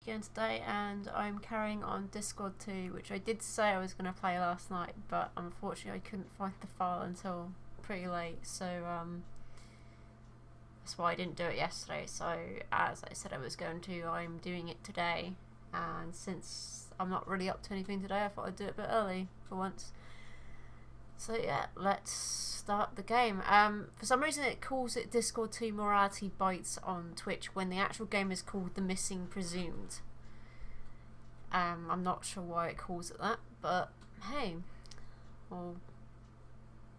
again today, and I'm carrying on DiscWorld 2, which I did say I was going to play last night, but unfortunately I couldn't find the file until pretty late, so that's why I didn't do it yesterday. So as I said I was going to, I'm doing it today, and since I'm not really up to anything today, I thought I'd do it a bit early for once. So yeah, let's start the game. For some reason it calls it DiscWorld 2 Morality Bites on Twitch when the actual game is called The Missing Presumed. I'm not sure why it calls it that, but hey, well,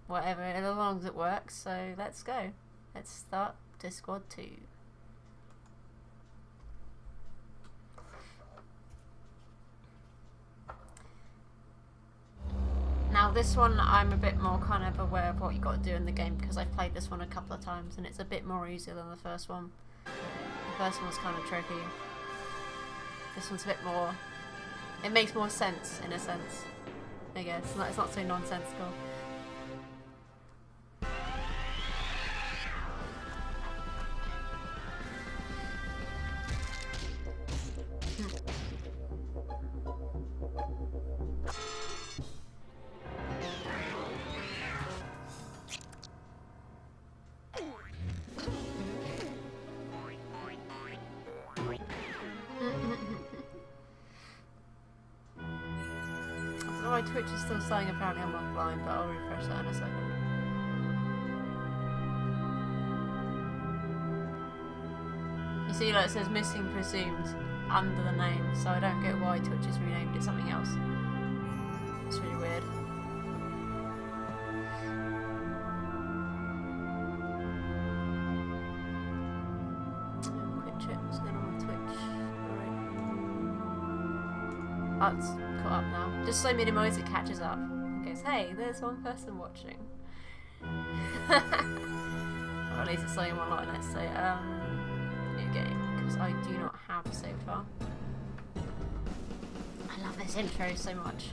whatever, as long as it works, so let's go. Let's start DiscWorld 2. Now this one I'm a bit more kind of aware of what you got to do in the game because I've played this one a couple of times and it's a bit more easier than the first one. The first one was kind of tricky. This one's a bit more... it makes more sense in a sense, I guess. It's not so nonsensical. My Twitch is still saying apparently I'm offline, but I'll refresh that in a second. You see, like, it says Missing Presumed under the name, so I don't get why Twitch has renamed it something else. It's really weird. Quick check what's going on with Twitch. Alright. Oh, it's caught up now. Just so minimize it catches up. And goes, hey, there's one person watching. Or at least it's saying one line, let's say, new game, because I do not have so far. I love this intro so much.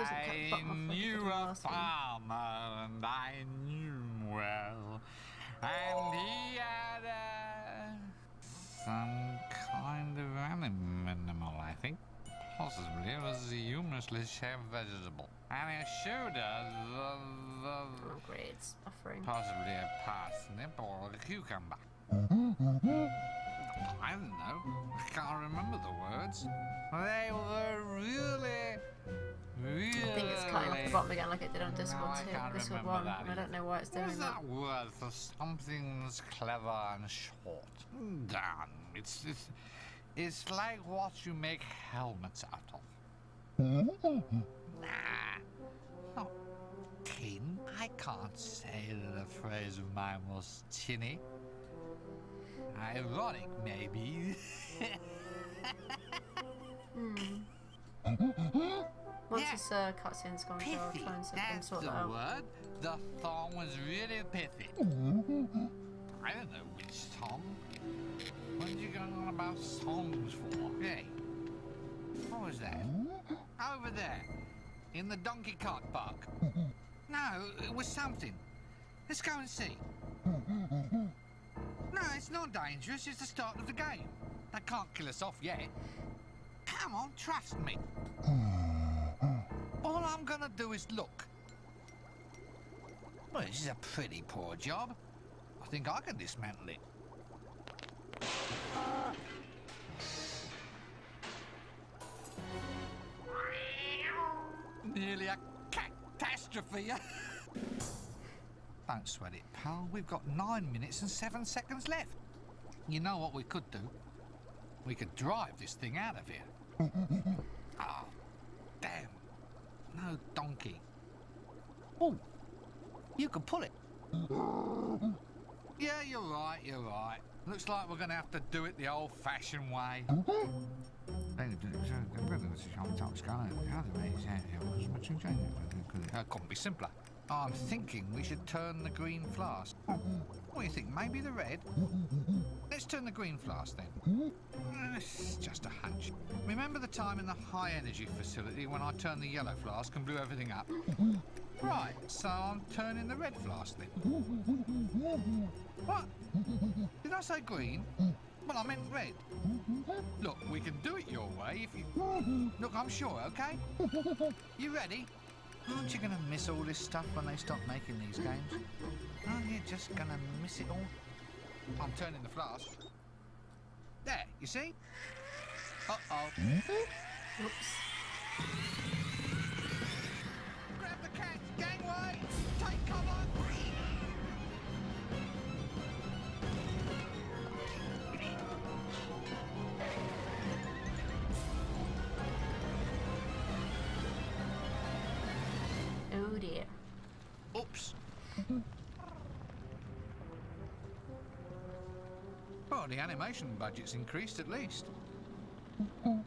I knew a farmer and I knew him well, and he had some kind of animal, I think. Possibly it was a humorously shaped vegetable, and it showed us oh great, it's buffering. possibly a parsnip or a cucumber. I don't know. I can't remember the words. They were really I think it's cutting off the bottom again like it did on DiscWorld 2, DiscWorld 1, and I don't know why it's doing What's that. that word for something that's clever and short? Damn, it's like what you make helmets out of. Nah, not tin. I can't say that a phrase of mine was tinny. Ironic, maybe. Once this cutscene's gone through, I'll try and sort that out. Word. The song was really pithy. I don't know which song. What are you going on about songs for? Hey, what was that? Over there, in the donkey cart park. No, it was something. Let's go and see. No, it's not dangerous. It's the start of the game. They can't kill us off yet. Come on, trust me. All I'm gonna do is look. Well, this is a pretty poor job. I think I can dismantle it. Nearly a catastrophe. Don't sweat it, pal. We've got 9 minutes and 7 seconds left. You know what we could do? We could drive this thing out of here. Oh, damn. No donkey. Oh, you could pull it. Yeah, you're right. Looks like we're going to have to do it the old-fashioned way. Couldn't be simpler. I'm thinking we should turn the green flask. What do you think? Maybe the red? Let's turn the green flask then. It's just a hunch. Remember the time in the high energy facility when I turned the yellow flask and blew everything up? Right, so I'm turning the red flask then. What? Did I say green? Well, I meant red. Look, we can do it your way if you... Look, I'm sure, okay? You ready? Aren't you going to miss all this stuff when they stop making these games? Aren't you just going to miss it all? I'm turning the flask. There, you see? Uh-oh. Oops. Grab the cats, gangway! Take cover! Oh dear. Oops. Well, the animation budget's increased at least. Well,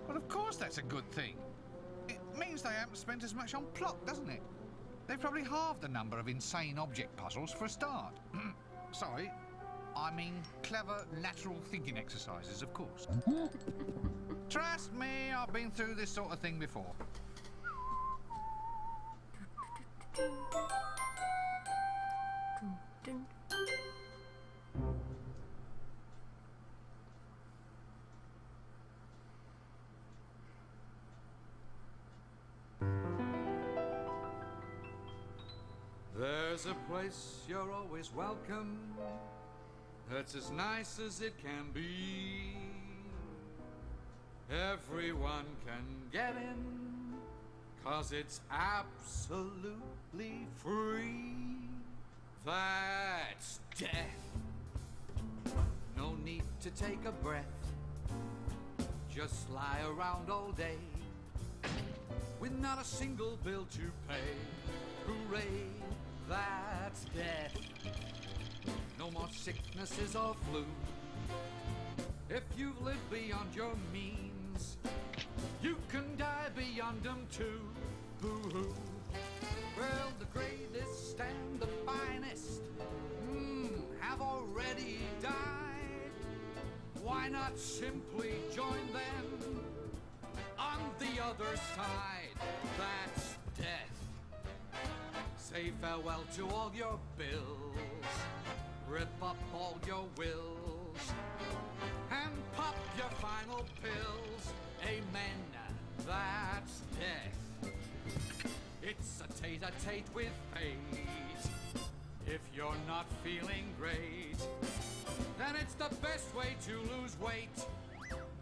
of course that's a good thing. It means they haven't spent as much on plot, doesn't it? They've probably halved the number of insane object puzzles for a start. Sorry, I mean clever lateral thinking exercises, of course. Trust me, I've been through this sort of thing before. There's a place you're always welcome. It's as nice as it can be. Everyone can get in, 'cause it's absolutely free. That's death. No need to take a breath. Just lie around all day with not a single bill to pay. Hooray, that's death. No more sicknesses or flu. If you've lived beyond your means, you can die beyond them too. Boo-hoo. Well, the greatest and the finest have already died. Why not simply join them on the other side? That's death. Say farewell to all your bills, rip up all your wills, and pop your final pills. Amen, that's death. It's a tete-a-tete with fate. If you're not feeling great, then it's the best way to lose weight,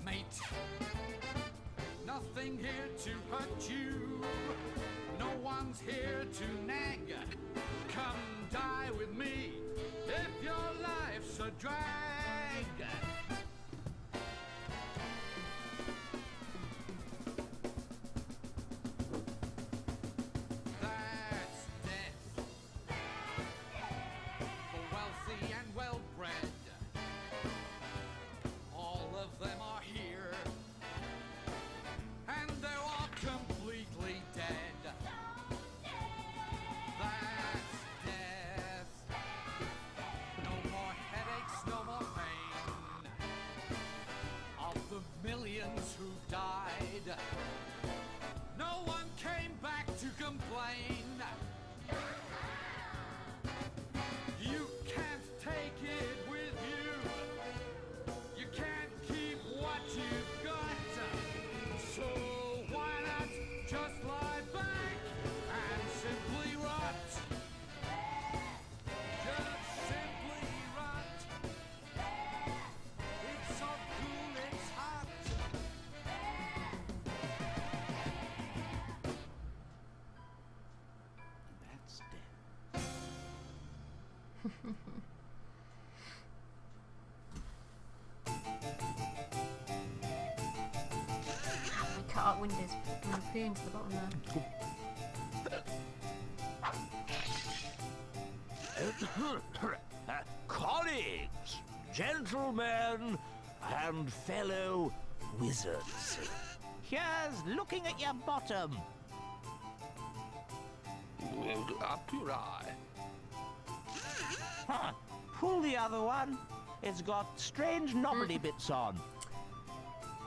mate. Nothing here to hurt you, no one's here to nag. Come die with me if your life's a drag. That's death for wealthy and well-bred. All of them are here, and they're all completely dead. That's death. No more headaches, no more pain. Of the millions who died, no one came back to complain. You can't take it with you. You can't keep what you've got. So why not just lie back and simply rot? Just simply rot. It's so cool, it's hot. That's dead. I cut out windows and poo into the bottom there. Colleagues, gentlemen, and fellow wizards. Here's looking at your bottom. Up your eye. Huh. Pull the other one. It's got strange knobbly bits on.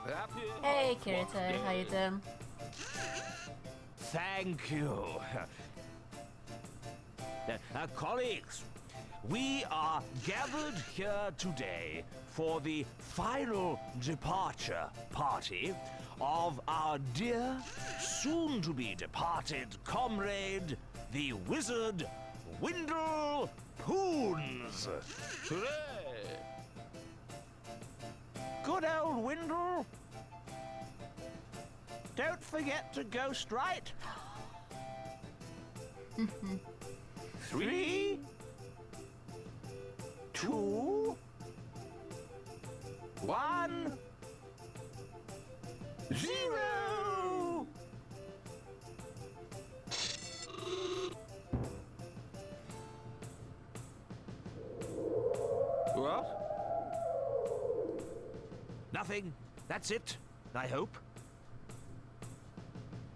Up your Hey eye. Kirito, how you doing? Thank you. Colleagues, we are gathered here today for the final departure party of our dear, soon-to-be departed comrade, the wizard Windle Poons. Hooray! Good old Windle. Don't forget to go straight. 3, 2, 1, 0. What? Nothing. That's it, I hope.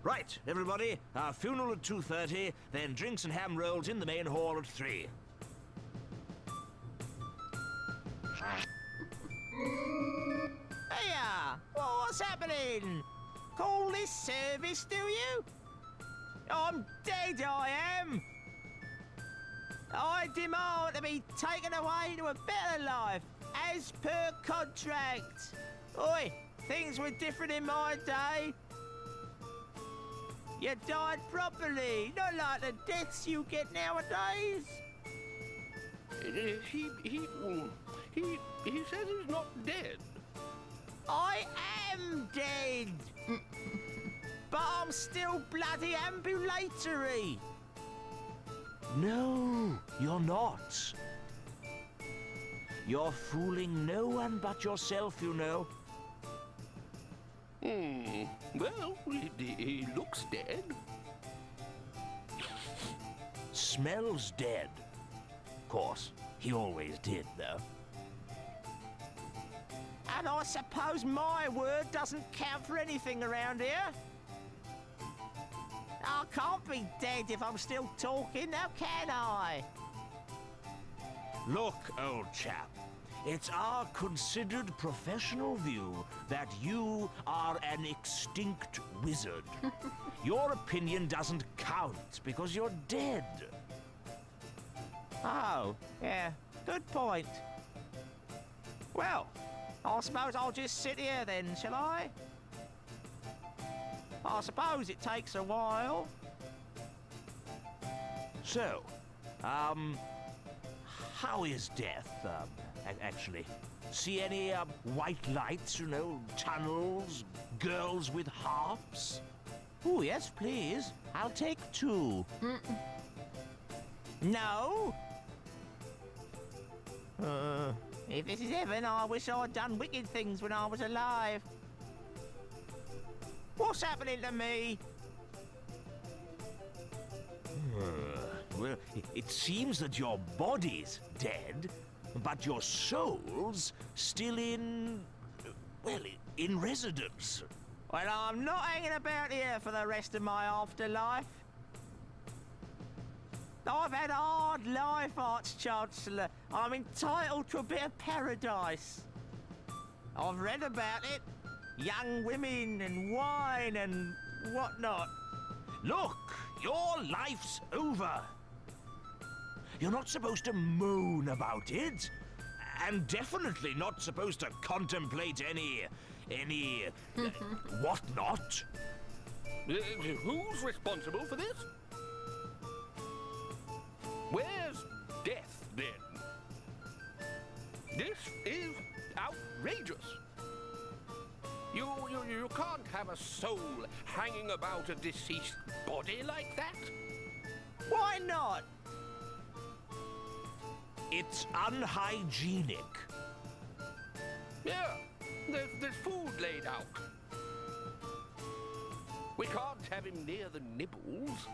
Right, everybody. Our funeral at 2:30, then drinks and ham rolls in the main hall at 3. Hiya! What's happening? Call this service, do you? I'm dead, I am. I demand to be taken away to a better life, as per contract. Oi, things were different in my day. You died properly, not like the deaths you get nowadays. He says he's not dead. I am dead. But I'm still bloody ambulatory. No, you're not. You're fooling no one but yourself, you know. Well, he looks dead. Smells dead. Of course, he always did, though. And I suppose my word doesn't count for anything around here. I can't be dead if I'm still talking, now can I? Look, old chap, it's our considered professional view that you are an extinct wizard. Your opinion doesn't count because you're dead. Oh, yeah, good point. Well, I suppose I'll just sit here then, shall I? I suppose it takes a while. So, how is death, actually? See any, white lights, you know, tunnels, girls with harps? Oh, yes, please. I'll take 2. No? If this is heaven, I wish I'd done wicked things when I was alive. What's happening to me? Well, it seems that your body's dead, but your soul's still in residence. Well, I'm not hanging about here for the rest of my afterlife. I've had a hard life, Arch-Chancellor. I'm entitled to a bit of paradise. I've read about it. Young women and wine and whatnot. Look, your life's over. You're not supposed to moan about it. And definitely not supposed to contemplate any whatnot. Who's responsible for this? Where's death, then? This is outrageous. You can't have a soul hanging about a deceased body like that. Why not? It's unhygienic. Yeah, there's food laid out. We can't have him near the nibbles.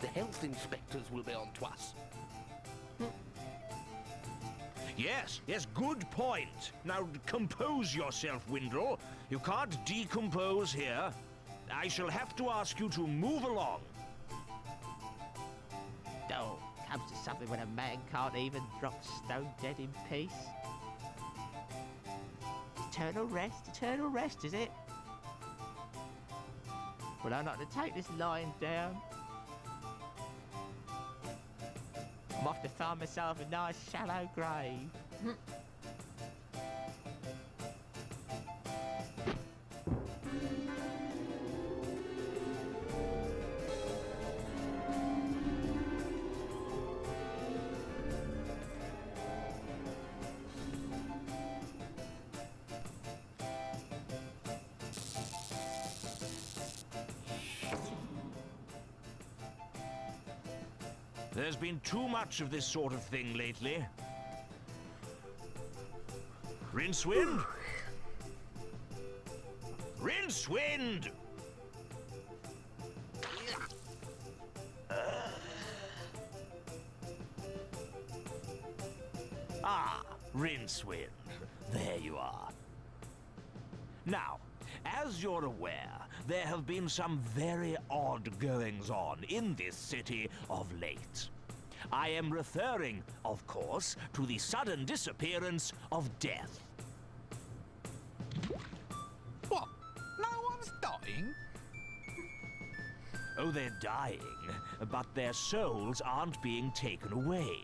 The health inspectors will be on to us. Yes, yes, good point. Now, compose yourself, Windle. You can't decompose here. I shall have to ask you to move along. Oh, comes to something when a man can't even drop stone dead in peace. Eternal rest, is it? Well, I'd like to take this line down. I'm off to find myself a nice shallow grave. There's been too much of this sort of thing lately. Rincewind? Rincewind! Ah, Rincewind. There you are. Now, as you're aware, there have been some very odd goings-on in this city of late. I am referring, of course, to the sudden disappearance of Death. What? No one's dying? Oh, they're dying, but their souls aren't being taken away.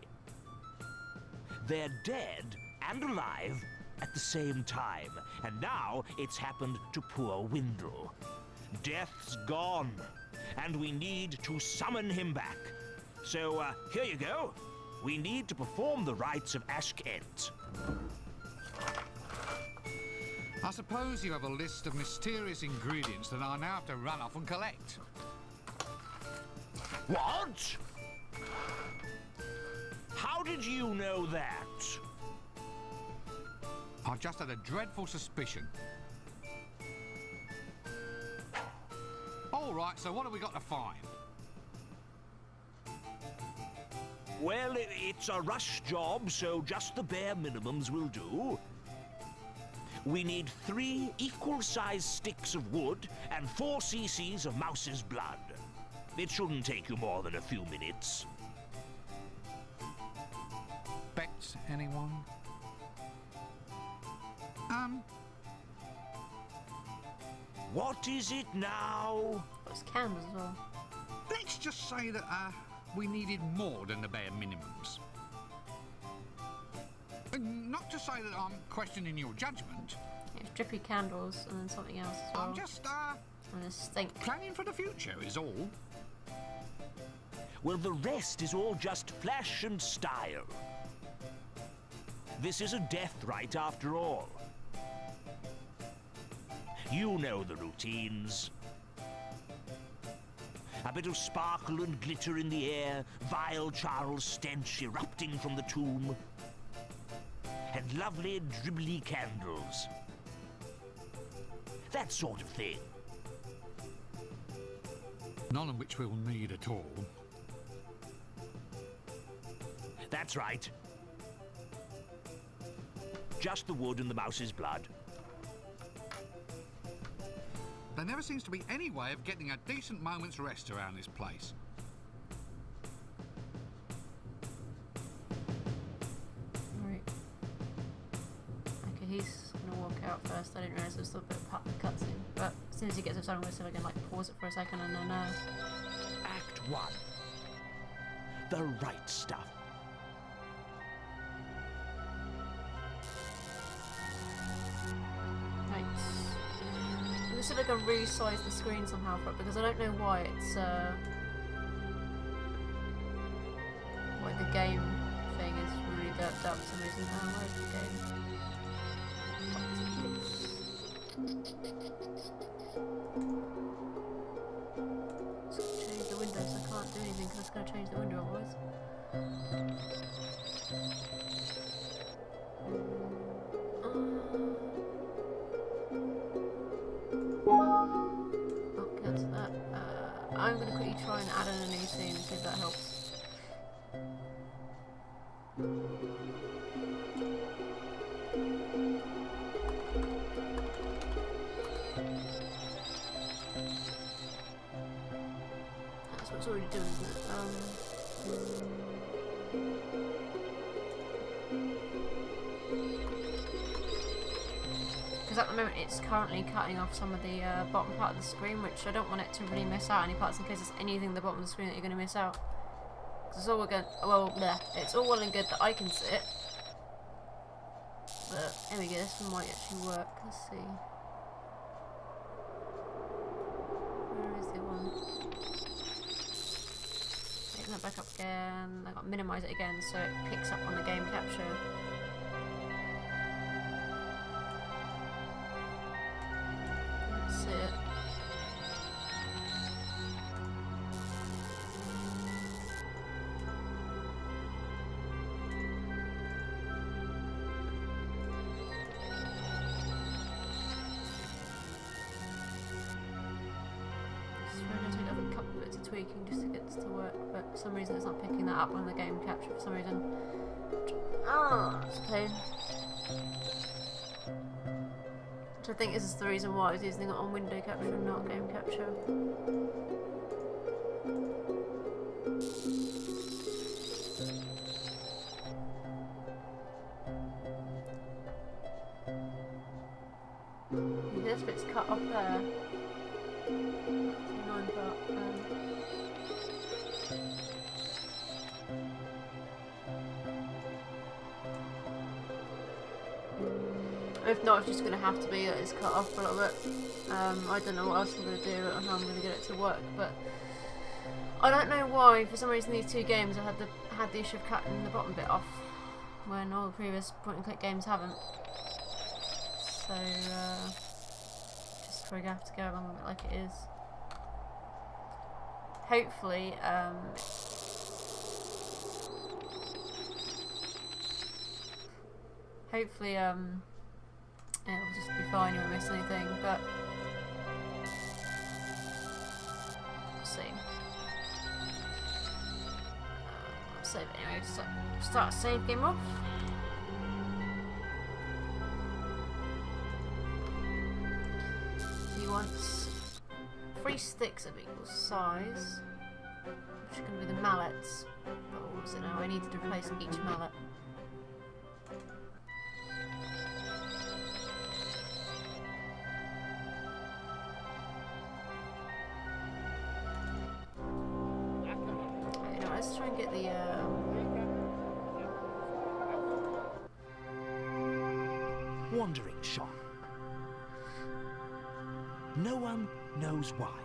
They're dead and alive at the same time, and now it's happened to poor Windle. Death's gone, and we need to summon him back. So, here you go. We need to perform the rites of Ashkent. I suppose you have a list of mysterious ingredients that I now have to run off and collect. What? How did you know that? I just had a dreadful suspicion. All right, so what have we got to find? Well, it's a rush job, so just the bare minimums will do. We need 3 equal-sized sticks of wood and 4 cc's of mouse's blood. It shouldn't take you more than a few minutes. Bets, anyone? What is it now? There's candles as well. Let's just say that, we needed more than the bare minimums. Not to say that I'm questioning your judgment. It's drippy candles and then something else as well. I'm just, And a stink. planning for the future is all. Well, the rest is all just flash and style. This is a death rite after all. You know the routines. A bit of sparkle and glitter in the air, vile charnel stench erupting from the tomb, and lovely dribbly candles. That sort of thing. None of which we'll need at all. That's right. Just the wood and the mouse's blood. There never seems to be any way of getting a decent moment's rest around this place. Right. Okay, he's gonna walk out first. I didn't realise there was still a bit of part of the cutscene. But as soon as he gets upstairs, I'm gonna see if I can like pause it for a second and then Act 1. The right stuff. right. I'm gonna see if I can resize the screen somehow for it because I don't know why it's why the game thing is really derped up for some reason. Where's the game? Change the windows. I can't do anything because it's going to change the window otherwise. Oh, cancel that. I'm going to quickly try and add in a new scene and see if that helps. it's already doing, isn't it? Because at the moment it's currently cutting off some of the bottom part of the screen, which I don't want it to really miss out any parts in case there's anything at the bottom of the screen that you're going to miss out. Because it's all we're going, well, bleh, it's all well and good that I can see it. But there we go, this one might actually work. Let's see. Where is the one? Taking that back up again. I got to minimise it again so it picks up on the game capture. That's it. Tweaking just to get this to work, but for some reason it's not picking that up on the game capture for some reason. Ah, it's a pain. Which I think this is the reason why I was using it on window capture and not game capture. This bit's cut off there. If not, it's just going to have to be that it's cut off for a little bit. I don't know what else I'm going to do or how I'm going to get it to work, but I don't know why. For some reason, these two games I had the issue of cutting the bottom bit off when all the previous point-and-click games haven't. So just probably have to go along with it like it is. Hopefully, it'll just be fine, you won't miss anything, but we'll see. Save it anyway, so start save game off. You want 3 sticks of equal size, which are going to be the mallets. But what was it now? I needed to replace each mallet. Okay, now let's try and get the Wandering shop. No one knows why,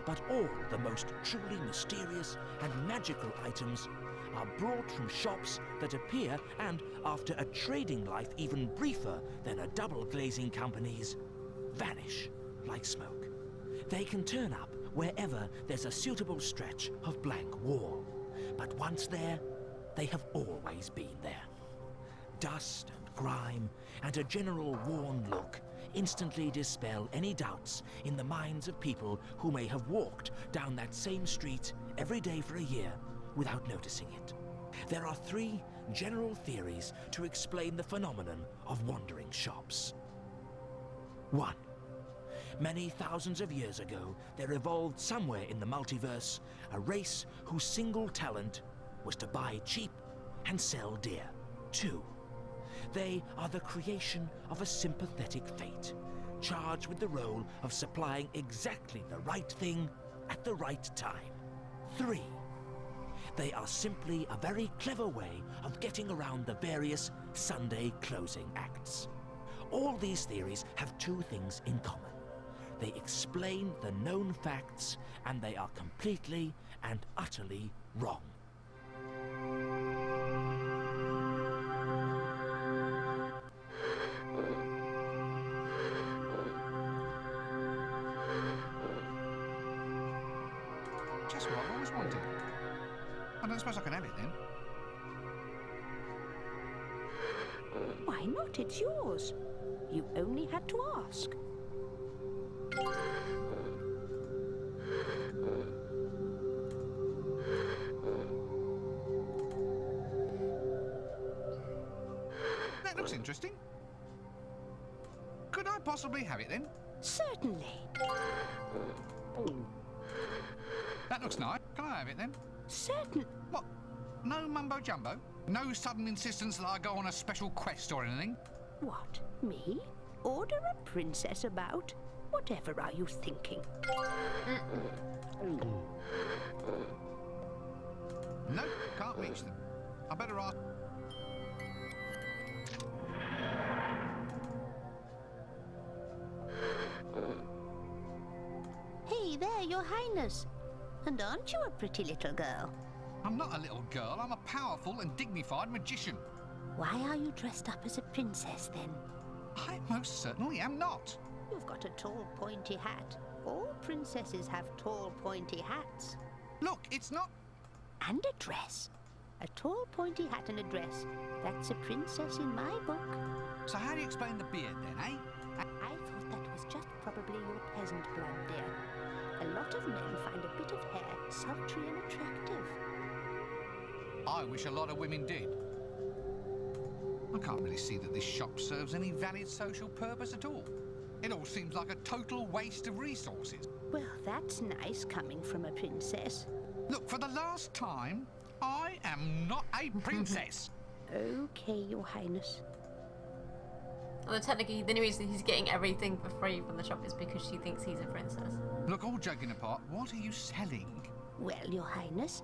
but all the most truly mysterious and magical items are brought from shops that appear and, after a trading life even briefer than a double glazing company's, vanish like smoke. They can turn up wherever there's a suitable stretch of blank wall, but once there, they have always been there. Dust and grime and a general worn look instantly dispel any doubts in the minds of people who may have walked down that same street every day for a year without noticing it. There are 3 general theories to explain the phenomenon of wandering shops. 1. Many thousands of years ago, there evolved somewhere in the multiverse a race whose single talent was to buy cheap and sell dear. 2. They are the creation of a sympathetic fate, charged with the role of supplying exactly the right thing at the right time. 3. They are simply a very clever way of getting around the various Sunday closing acts. All these theories have 2 things in common. They explain the known facts, and they are completely and utterly wrong. Just what I always wanted. I don't suppose I can have it then. Why not? It's yours. You only had to ask. That looks interesting. Could I possibly have it then? Certainly. That looks nice. Can I have it then? Certain. What? No mumbo jumbo? No sudden insistence that I go on a special quest or anything? What? Me? Order a princess about? Whatever are you thinking? No, can't reach them. I better ask. Hey there, Your Highness. And aren't you a pretty little girl? I'm not a little girl. I'm a powerful and dignified magician. Why are you dressed up as a princess, then? I most certainly am not. You've got a tall, pointy hat. All princesses have tall, pointy hats. Look, it's not... And a dress. A tall, pointy hat and a dress. That's a princess in my book. So how do you explain the beard then, eh? I thought that was just probably your peasant blood, dear. A lot of men find a bit of hair sultry and attractive. I wish a lot of women did. I can't really see that this shop serves any valid social purpose at all. It all seems like a total waste of resources. Well, that's nice coming from a princess. Look, for the last time, I am not a princess. Okay, Your Highness. Although technically, the only reason he's getting everything for free from the shop is because she thinks he's a princess. Look, all joking apart, what are you selling? Well, Your Highness,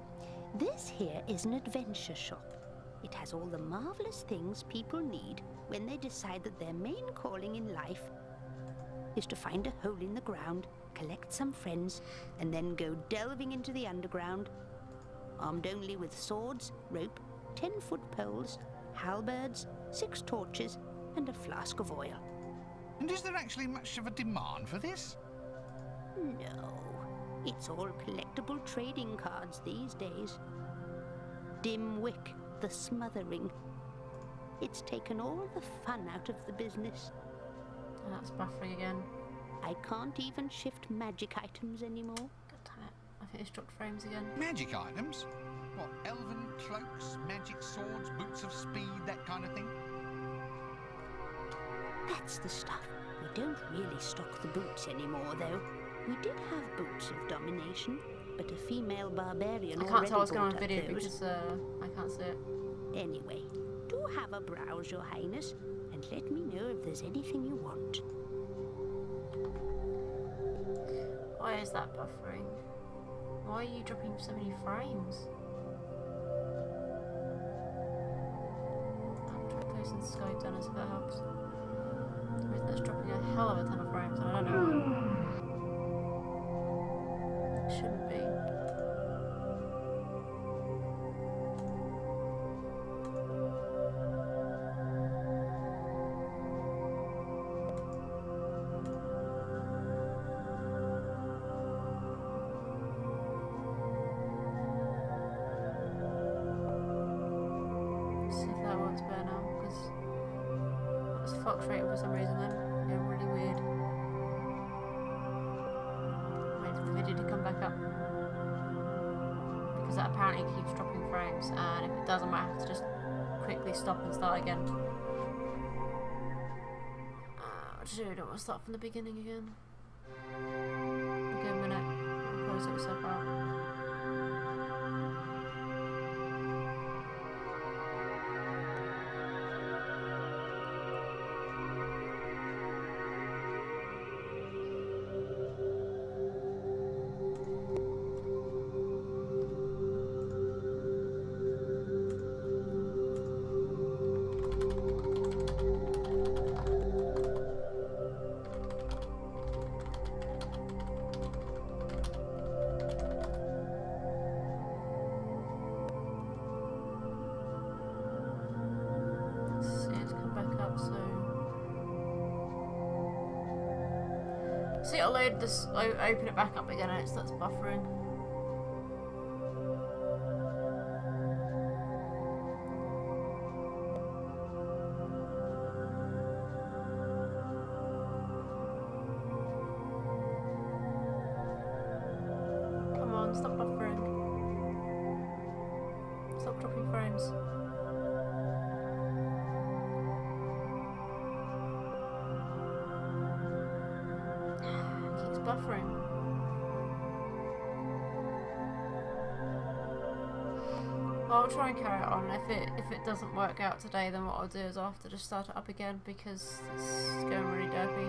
this here is an adventure shop. It has all the marvelous things people need when they decide that their main calling in life is to find a hole in the ground, collect some friends, and then go delving into the underground, armed only with swords, rope, 10-foot poles, halberds, 6 torches, and a flask of oil. And is there actually much of a demand for this? No, it's all collectible trading cards these days. Dim wick, the smothering. It's taken all the fun out of the business. Oh, that's buffering again. I can't even shift magic items anymore. God damn it. I think it's dropped frames again. Magic items? What, elven cloaks, magic swords, boots of speed, that kind of thing? That's the stuff. We don't really stock the boots anymore, though. We did have boots of domination, but a female barbarian I can't already tell what's going on bought in up video those. because I can't see it. Anyway, do have a browse, Your Highness, and let me know if there's anything you want. Why is that buffering? Why are you dropping so many frames? I'm trying to place in Skype down as if it helps. The reason it's dropping a hell of a ton of frames, and I don't know why. It shouldn't be. See if that works better now, because that was fluctuating for some reason then. Getting really weird. Wait for the video to come back up. Because that apparently keeps dropping frames, and if it doesn't, I might have to just quickly stop and start again. Actually, I don't want to start from the beginning again. Okay, a minute. I'll close itself out. See, I'll load this, open it back up again and it starts buffering. Come on, stop buffering. Stop dropping frames. Buffering. I'll try and carry it on. If it doesn't work out today, then what I'll do is I'll have to just start it up again because it's going really derpy.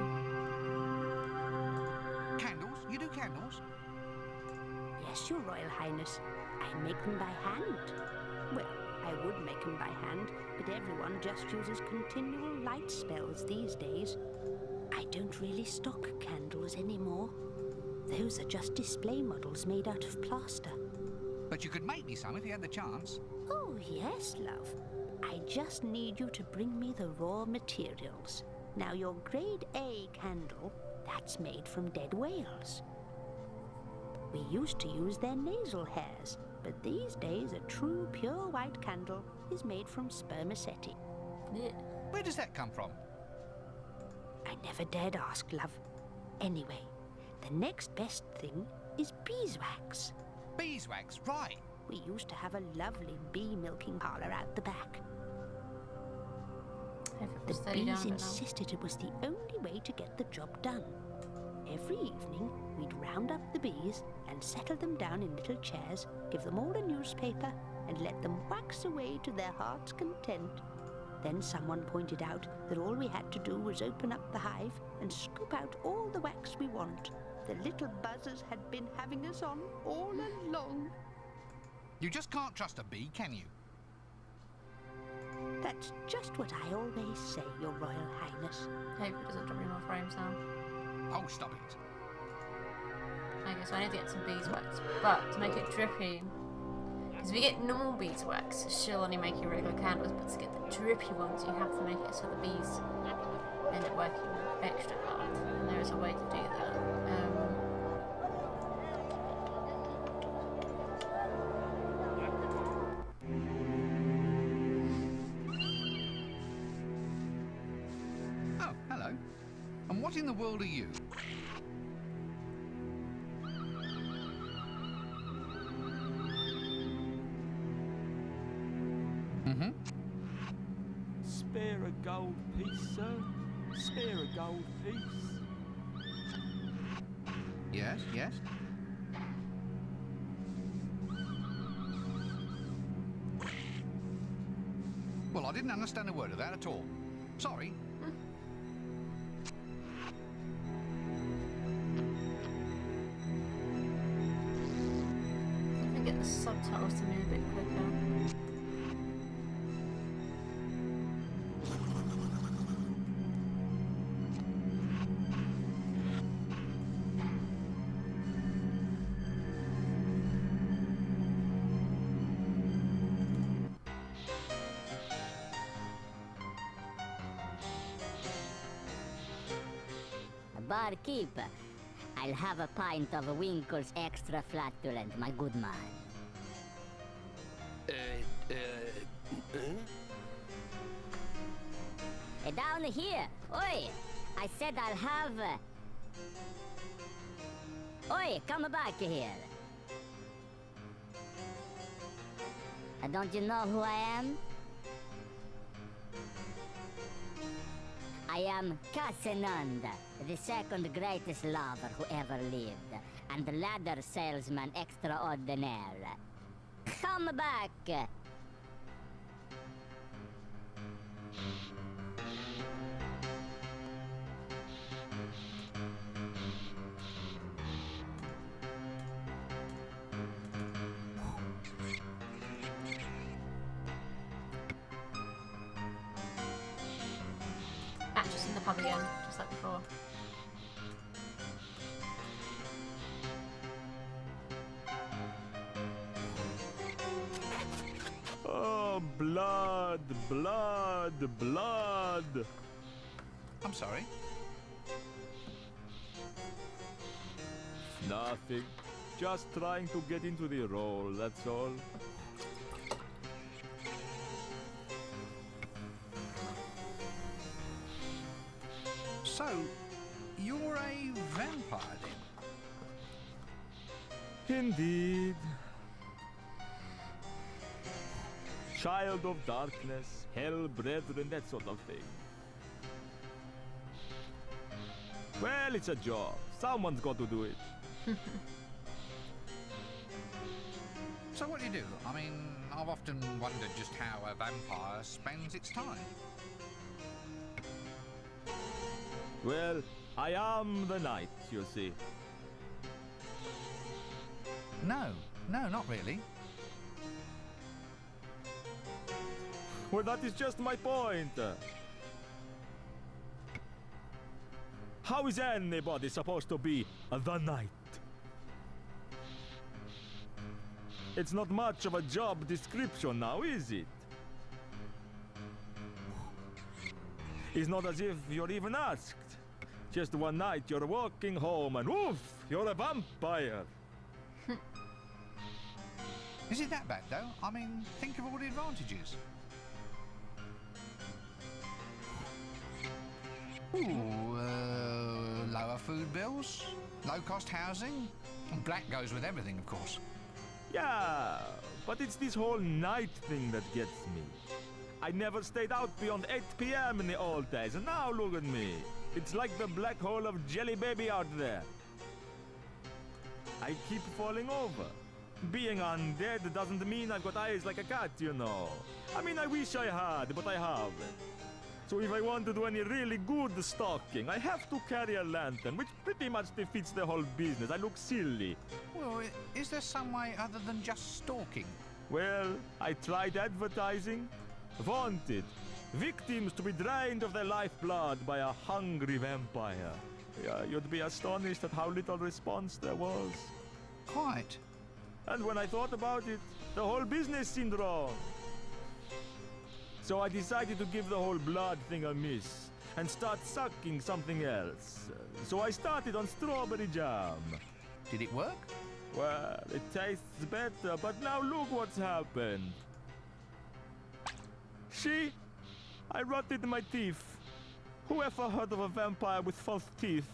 Candles? You do candles? Yes, Your Royal Highness. I make them by hand. Well, I would make them by hand, but everyone just uses continual light spells these days. I don't really stock candles anymore. Those are just display models made out of plaster. But you could make me some if you had the chance. Oh, yes, love. I just need you to bring me the raw materials. Now, your grade A candle, that's made from dead whales. We used to use their nasal hairs, but these days a true pure white candle is made from spermaceti. Yeah. Where does that come from? I never dared ask, love. Anyway, the next best thing is beeswax. Beeswax, right. We used to have a lovely bee milking parlour out the back. The bees insisted it was the only way to get the job done. Every evening, we'd round up the bees and settle them down in little chairs, give them all a newspaper, and let them wax away to their heart's content. Then someone pointed out that all we had to do was open up the hive and scoop out all the wax we want. The little buzzers had been having us on all along. You just can't trust a bee, can you? That's just what I always say, Your Royal Highness. Hope it doesn't drop any more frames now. Oh, stop it. Okay, so I need to get some beeswax, but to make it drippy, because if you get normal beeswax, she'll only make you regular candles, but to get the drippy ones, you have to make it so the bees end up working extra hard, and there is a way to do that. Oh, hello. And what in the world are you? Mm-hmm. Spare a gold piece, sir. Spare a gold piece. Yes, yes. Well, I didn't understand a word of that at all. Sorry. If I get the subtitles to move a bit quicker. Barkeep, I'll have a pint of Winkle's Extra Flatulent, my good man. Down here. Oi! I said I'll have... Oi, come back here. Don't you know who I am? I am Casenanda, the second greatest lover who ever lived, and the ladder salesman extraordinaire. Come back! Just in the pub again, just like before. Oh, blood, blood, blood. I'm sorry. Nothing. Just trying to get into the role, that's all. So, you're a vampire then? Indeed. Child of darkness, hell brethren, that sort of thing. Well, it's a job. Someone's got to do it. So what do you do? I mean, I've often wondered just how a vampire spends its time. Well, I am the knight, you see. No, not really. Well, that is just my point. How is anybody supposed to be the knight? It's not much of a job description now, is it? It's not as if you're even asked. Just one night you're walking home and woof, you're a vampire. Is it that bad, though? I mean, think of all the advantages. Ooh, lower food bills, low-cost housing. And black goes with everything, of course. Yeah, but it's this whole night thing that gets me. I never stayed out beyond 8 p.m. in the old days, and now look at me. It's like the black hole of Jelly Baby out there. I keep falling over. Being undead doesn't mean I've got eyes like a cat, you know. I mean, I wish I had, but I haven't. So if I want to do any really good stalking, I have to carry a lantern, which pretty much defeats the whole business. I look silly. Well, is there some way other than just stalking? Well, I tried advertising. Wanted. Victims to be drained of their lifeblood by a hungry vampire. Yeah, you'd be astonished at how little response there was. Quite. And when I thought about it, the whole business seemed wrong. So I decided to give the whole blood thing a miss and start sucking something else. So I started on strawberry jam. Did it work? Well, it tastes better, but now look what's happened. See? I rotted my teeth. Who ever heard of a vampire with false teeth?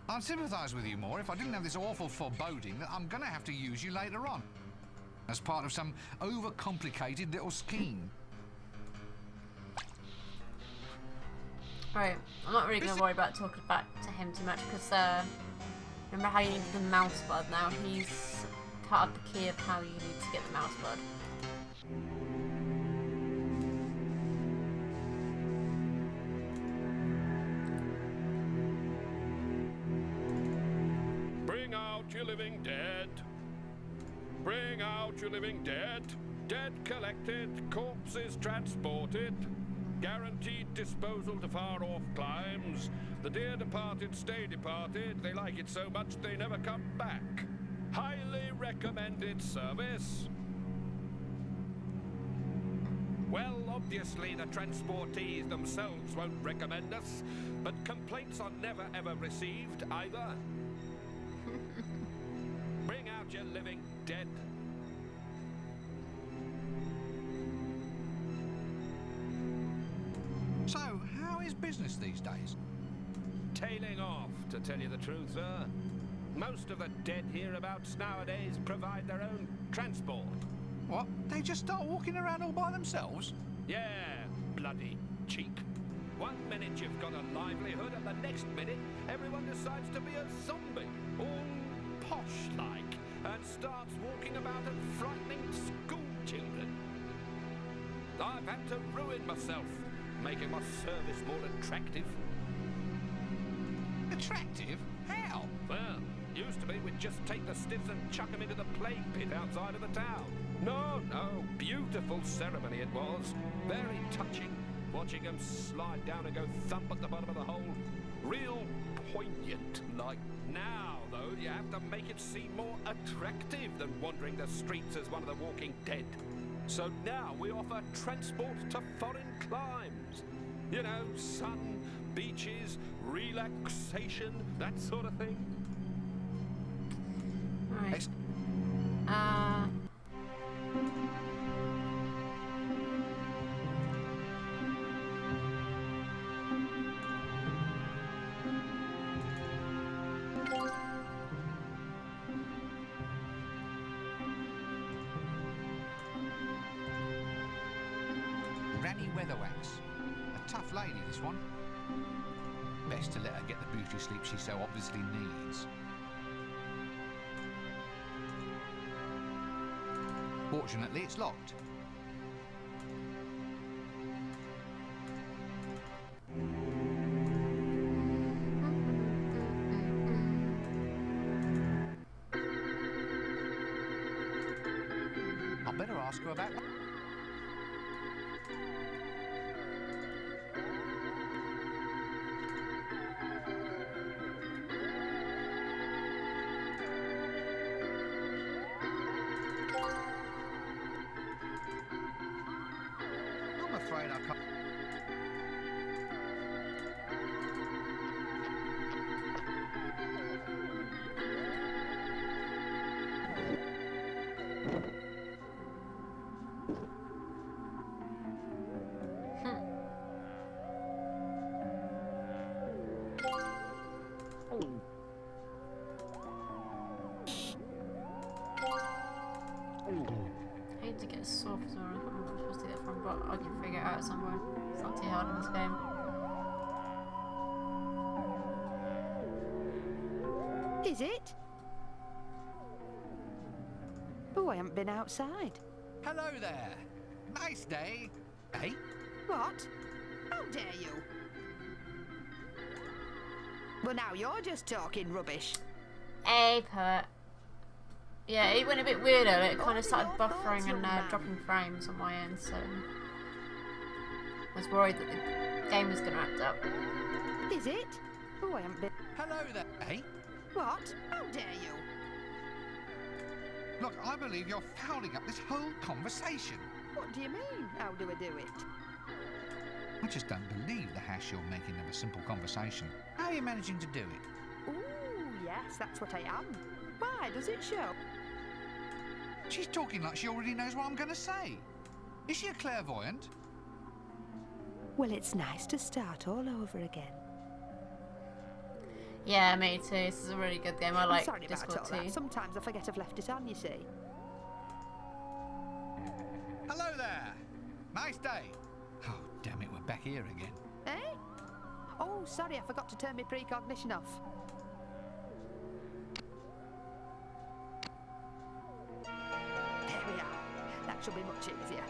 I'd sympathise with you more if I didn't have this awful foreboding that I'm going to have to use you later on. As part of some overcomplicated little scheme. Right, I'm not really going to worry about talking back to him too much because remember how you need the mouse blood now? He's part of the key of how you need to get the mouse blood. Bring out your living dead. Bring out your living dead. Dead collected, corpses transported. Guaranteed disposal to far-off climes. The dear departed stay departed. They like it so much they never come back. Highly recommended service. Well, obviously the transportees themselves won't recommend us, but complaints are never ever received either. Bring out your living dead. So, how is business these days? Tailing off, to tell you the truth, sir. Most of the dead hereabouts nowadays provide their own transport. What? They just start walking around all by themselves? Yeah, bloody cheek. One minute you've got a livelihood, and the next minute everyone decides to be a zombie, all posh-like, and starts walking about and frightening school children. I've had to ruin myself, making my service more attractive. Attractive? How? Well, used to be we'd just take the stiffs and chuck them into the plague pit outside of the town. No, beautiful ceremony it was. Very touching, watching them slide down and go thump at the bottom of the hole. Real poignant, like. Now, though, you have to make it seem more attractive than wandering the streets as one of the walking dead. So now we offer transport to foreign climes. You know, sun, beaches, relaxation, that sort of thing. Right. Granny Weatherwax. A tough lady, this one. Best to let her get the beauty sleep she so obviously needs. Fortunately, it's locked. I better ask her about that. I'm afraid I can't. I need to get a saw for somewhere. I don't know where I'm supposed to get it from, but I can figure it out somewhere. It's not too hard in this game. Is it? Oh, I haven't been outside. Hello there. Nice day. Hey? What? How dare you? Well, now you're just talking rubbish. Hey, Pert. Yeah, it went a bit weird earlier. It kind of started buffering and dropping frames on my end, so I was worried that the game was going to act up. Is it? Oh, I haven't been... Hello there. Hey? What? How dare you? Look, I believe you're fouling up this whole conversation. What do you mean? How do I do it? I just don't believe the hash you're making of a simple conversation. How are you managing to do it? Ooh, yes, that's what I am. Why, does it show? She's talking like she already knows what I'm going to say. Is she a clairvoyant? Well, it's nice to start all over again. Yeah, me too. This is a really good game. I I'm like sorry about all DiscWorld that. too. Sometimes I forget I've left it on, you see. Hello there. Nice day. Oh, damn it, we're back here again. Eh? Oh, sorry, I forgot to turn my precognition off. There we are. That should be much easier.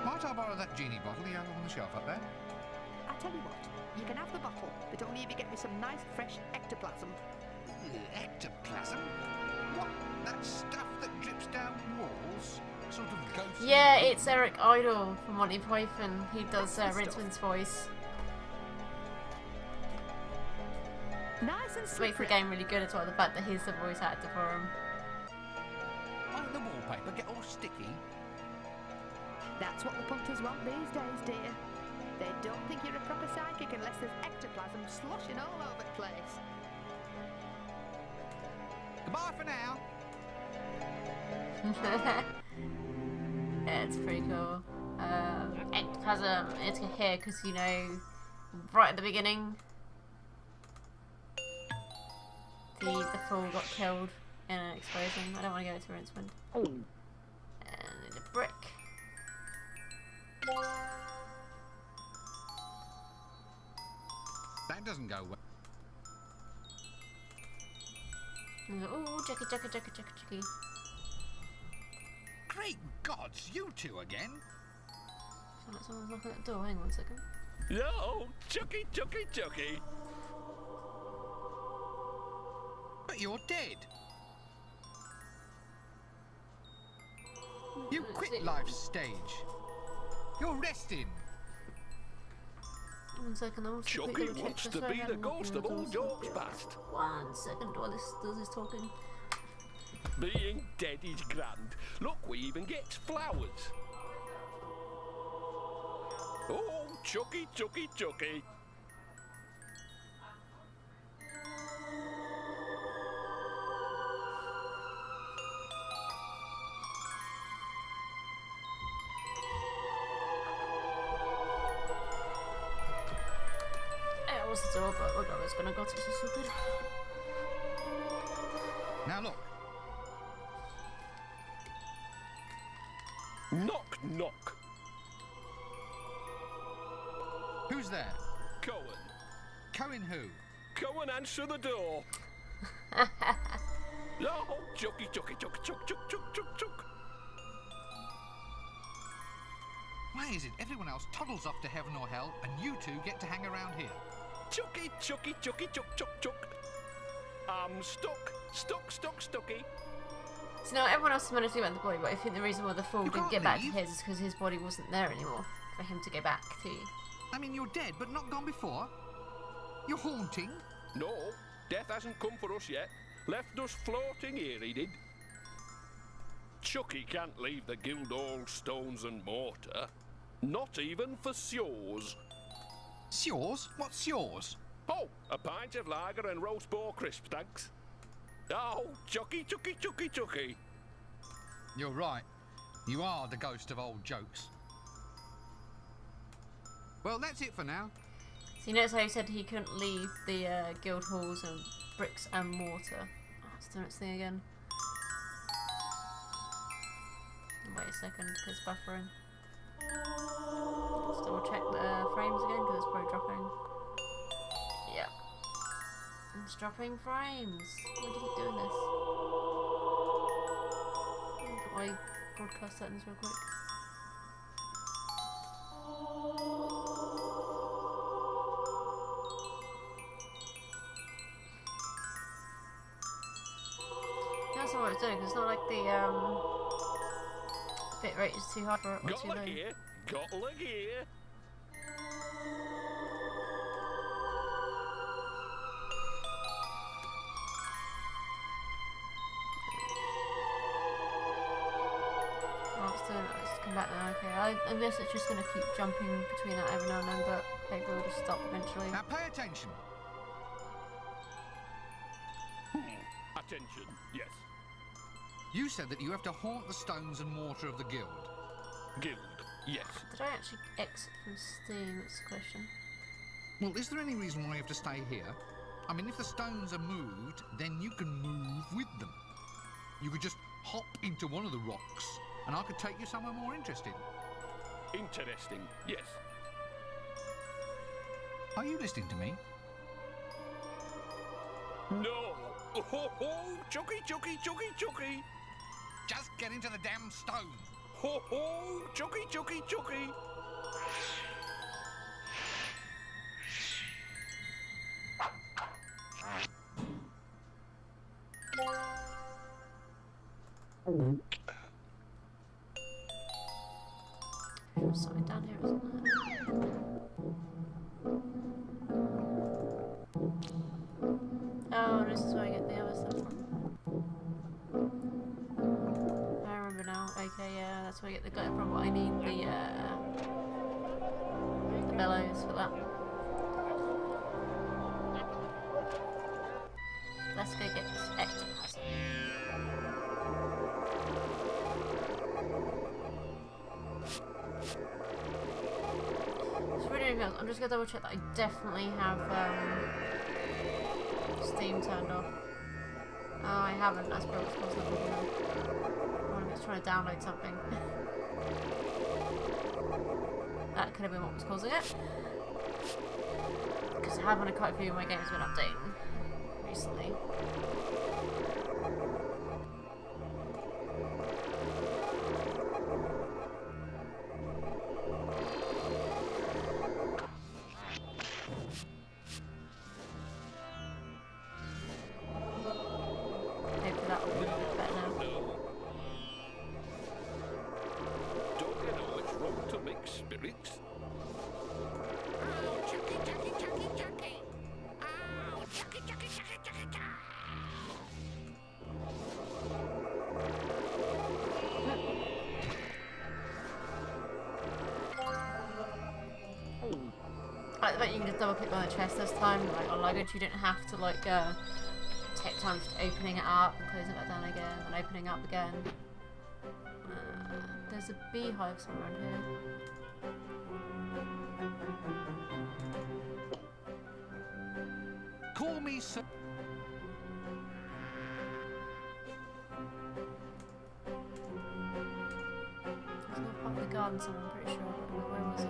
Might I borrow that genie bottle you have on the shelf up there? I tell you what, you can have the bottle, but only if you get me some nice, fresh ectoplasm. Ectoplasm? What? That stuff that drips down walls? Sort of ghostly? Yeah, it's Eric Idle from Monty Python. He does Rincewind's voice. Nice and It makes the slippery. game really good as well, the fact that he's the voice actor for him. Won't the wallpaper get all sticky? That's what the punters want these days, dear. They don't think you're a proper psychic unless there's ectoplasm sloshing all over the place. Goodbye for now. Yeah, it's pretty cool. Ectoplasm, it's here because, you know, right at the beginning, the fool got killed in an explosion. I don't want to go to Rincewind. And need a brick. That doesn't go well. Ooh, Jackie. Great gods, you two again? Sounds like someone's knocking at the door. Hang on a second. Yo, Chucky. But you're dead. You quit life's stage. You're resting. 1 second, I want to Chucky quickly check wants this. to Sorry, be I the haven't ghost opened of the all door. dogs past. 1 second while this does this talking. Being dead is grand. Look, we even get flowers. Oh, Chucky. It was the door, but look, I was gonna go to this so good. Now look, Knock, knock. who's there? Cohen. Cohen who? Go and answer the door. Chucky, chucky, chuck, chuck, chuck, chuck, chuck, chuck. Why is it everyone else toddles off to heaven or hell and you two get to hang around here? Chucky, chucky, chucky, chuck, chuck, chuck. I'm stuck, stucky. So now everyone else has managed to get back to the body, but I think the reason why the fool You didn't can't get back to leave. his is because his body wasn't there anymore for him to go back to. I mean, you're dead, but not gone before. You're haunting. No, death hasn't come for us yet. Left us floating here, he did. Chucky can't leave the Guildhall stones and mortar. Not even for shows. Yours? What's yours? Oh, a pint of lager and roast boar crisp, thanks. Oh, Chucky, chucky, chucky, chucky. You're right. You are the ghost of old jokes. Well, that's it for now. So you notice how he said he couldn't leave the guild halls and bricks and mortar. Oh, it's doing its thing again. Wait a second, because it's buffering. Let's double check the frames again, because it's probably dropping. Yeah. It's dropping frames. Why do you keep doing this? Look at my broadcast settings real quick. That's not what it's doing, 'cause it's not like the bit rate is too high for it or Got too leg low. here, got leg here. Oh, it's doing it. It's come back now. Okay, I guess it's just going to keep jumping between that every now and then, but maybe we'll just stop eventually. Now pay attention. Attention, yes. You said that you have to haunt the stones and mortar of the guild. Guild, yes. Did I actually exit from Steam? That's the question. Well, is there any reason why you have to stay here? I mean, if the stones are moved, then you can move with them. You could just hop into one of the rocks, and I could take you somewhere more interesting. Interesting, yes. Are you listening to me? No. Oh, ho, ho, chucky, chucky, chucky, chucky. Just get into the damn stone. Ho, ho, chucky, chucky, chucky. There's something down here, isn't there? Oh, this is where I get the other stuff from. I remember now. Okay, yeah, that's where I get the glitter from. But I need the bellows for that. Let's go get this ectoplasm. It's really else. I'm just gonna double check that I definitely have Steam turned off. Oh, I haven't. That's probably what's causing the problem. One of it's trying to download something. That could have been what was causing it. Because I have on quite a few of my games been updating recently. Hopefully that will be a bit better now. No. Don't you know it's wrong to mix spirits? Oh, Chucky, Chucky, Chucky, Chucky. Oh, Chucky, Chucky, Chucky, Chucky, Chucky. I like the fact you can just double click on the chest this time, like on luggage, you don't have to like take time just opening it up and closing it down again and opening up again. There's a beehive somewhere in here. Call me sir. There's no part of the garden somewhere, I'm pretty sure. But where was it?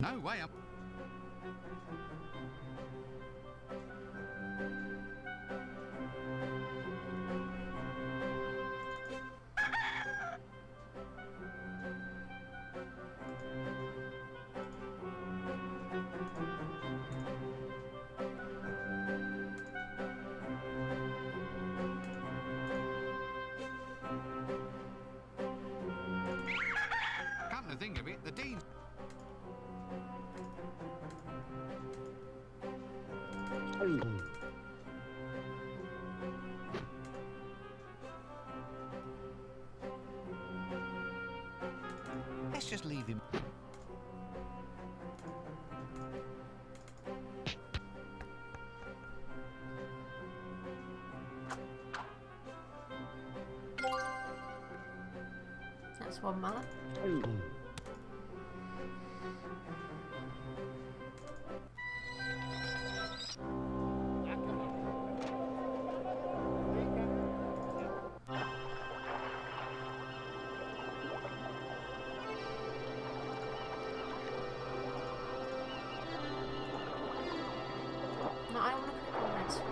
No way up. Come to think of it, the Dean. Let's just leave him. That's one mallet. No, I want to click on Rincewind.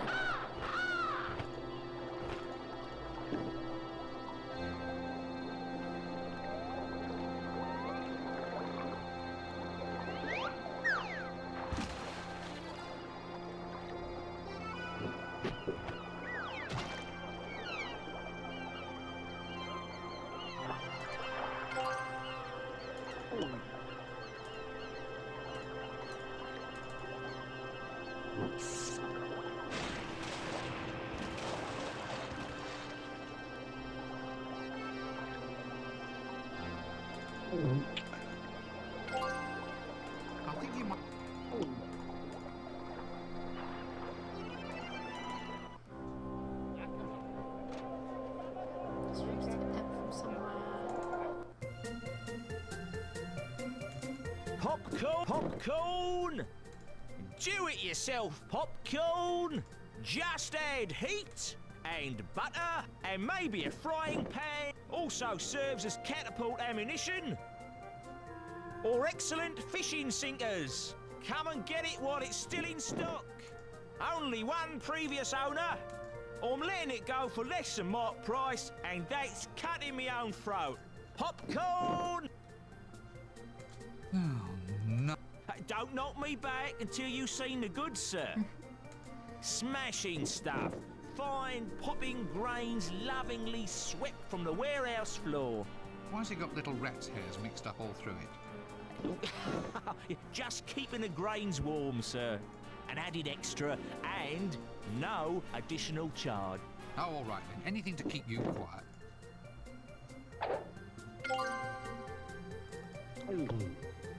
I think you might. Let's reach to get them from somewhere. Popcorn! Popcorn! Do it yourself, popcorn! Just add heat and butter and maybe a frying pan. Also serves as catapult ammunition or excellent fishing sinkers. Come and get it while it's still in stock. Only one previous owner. I'm letting it go for less than mark price, and that's cutting me own throat. Popcorn! Oh, no. Don't knock me back until you've seen the goods, sir. Smashing stuff. Fine popping grains lovingly swept from the warehouse floor. Why's he got little rat's hairs mixed up all through it? Just keeping the grains warm, sir. An added extra and no additional charge. Oh, all right then. Anything to keep you quiet.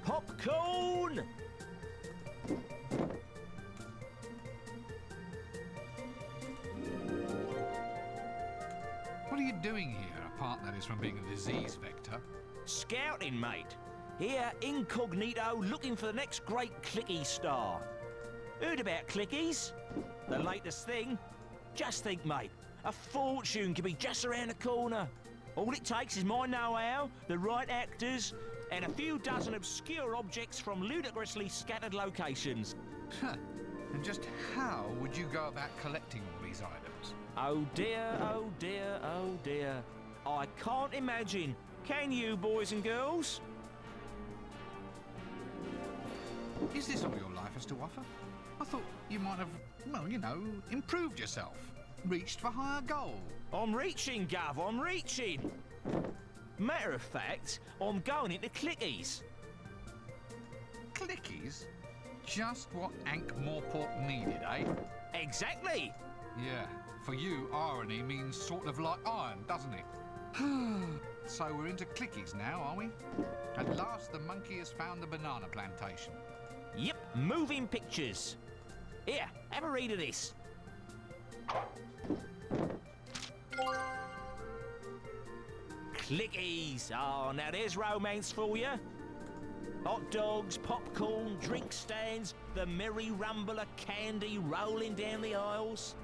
Popcorn! What are you doing here, apart that is from being a disease vector? Scouting, mate. Here, incognito, looking for the next great clicky star. Heard about clickies? The latest thing? Just think, mate. A fortune could be just around the corner. All it takes is my know-how, the right actors, and a few dozen obscure objects from ludicrously scattered locations. Huh. And just how would you go about collecting all these items? Oh dear, oh dear, oh dear. I can't imagine. Can you, boys and girls? Is this all your life has to offer? I thought you might have, well, you know, improved yourself. Reached for higher goals. I'm reaching, Gov, I'm reaching. Matter of fact, I'm going into clickies. Clickies? Just what Ankh-Morport needed, eh? Exactly. Yeah, for you, irony means sort of like iron, doesn't it? So we're into clickies now, are we? At last, the monkey has found the banana plantation. Yep, moving pictures. Here, have a read of this. Clickies. Oh, now there's romance for you. Hot dogs, popcorn, drink stands, the merry rumble of candy rolling down the aisles.